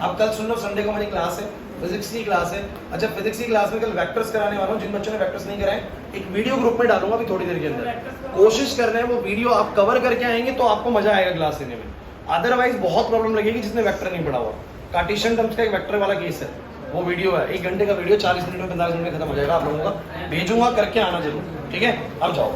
अब कल सुन लो, संडे को मेरी क्लास है, फिजिक्स की क्लास है। अच्छा, फिजिक्स की क्लास में कल वेक्टर्स कराने वाला हूँ। जिन बच्चों ने वेक्टर्स नहीं कराए, एक वीडियो ग्रुप में डालूंगा अभी थोड़ी देर के अंदर। कोशिश कर रहे हैं वो वीडियो आप कवर करके आएंगे तो आपको मजा आएगा क्लास लेने में, अदरवाइज बहुत प्रॉब्लम लगेगी जिसने वेक्टर नहीं पढ़ा हुआ। कार्टेशियन टर्म्स का एक वेक्टर वाला केस है, वो वीडियो है 1 घंटे का वीडियो, 40 मिनट में 45 मिनट में खत्म हो जाएगा। आप लोगों का भेजूंगा, करके आना जरूर, ठीक है? अब जाओ।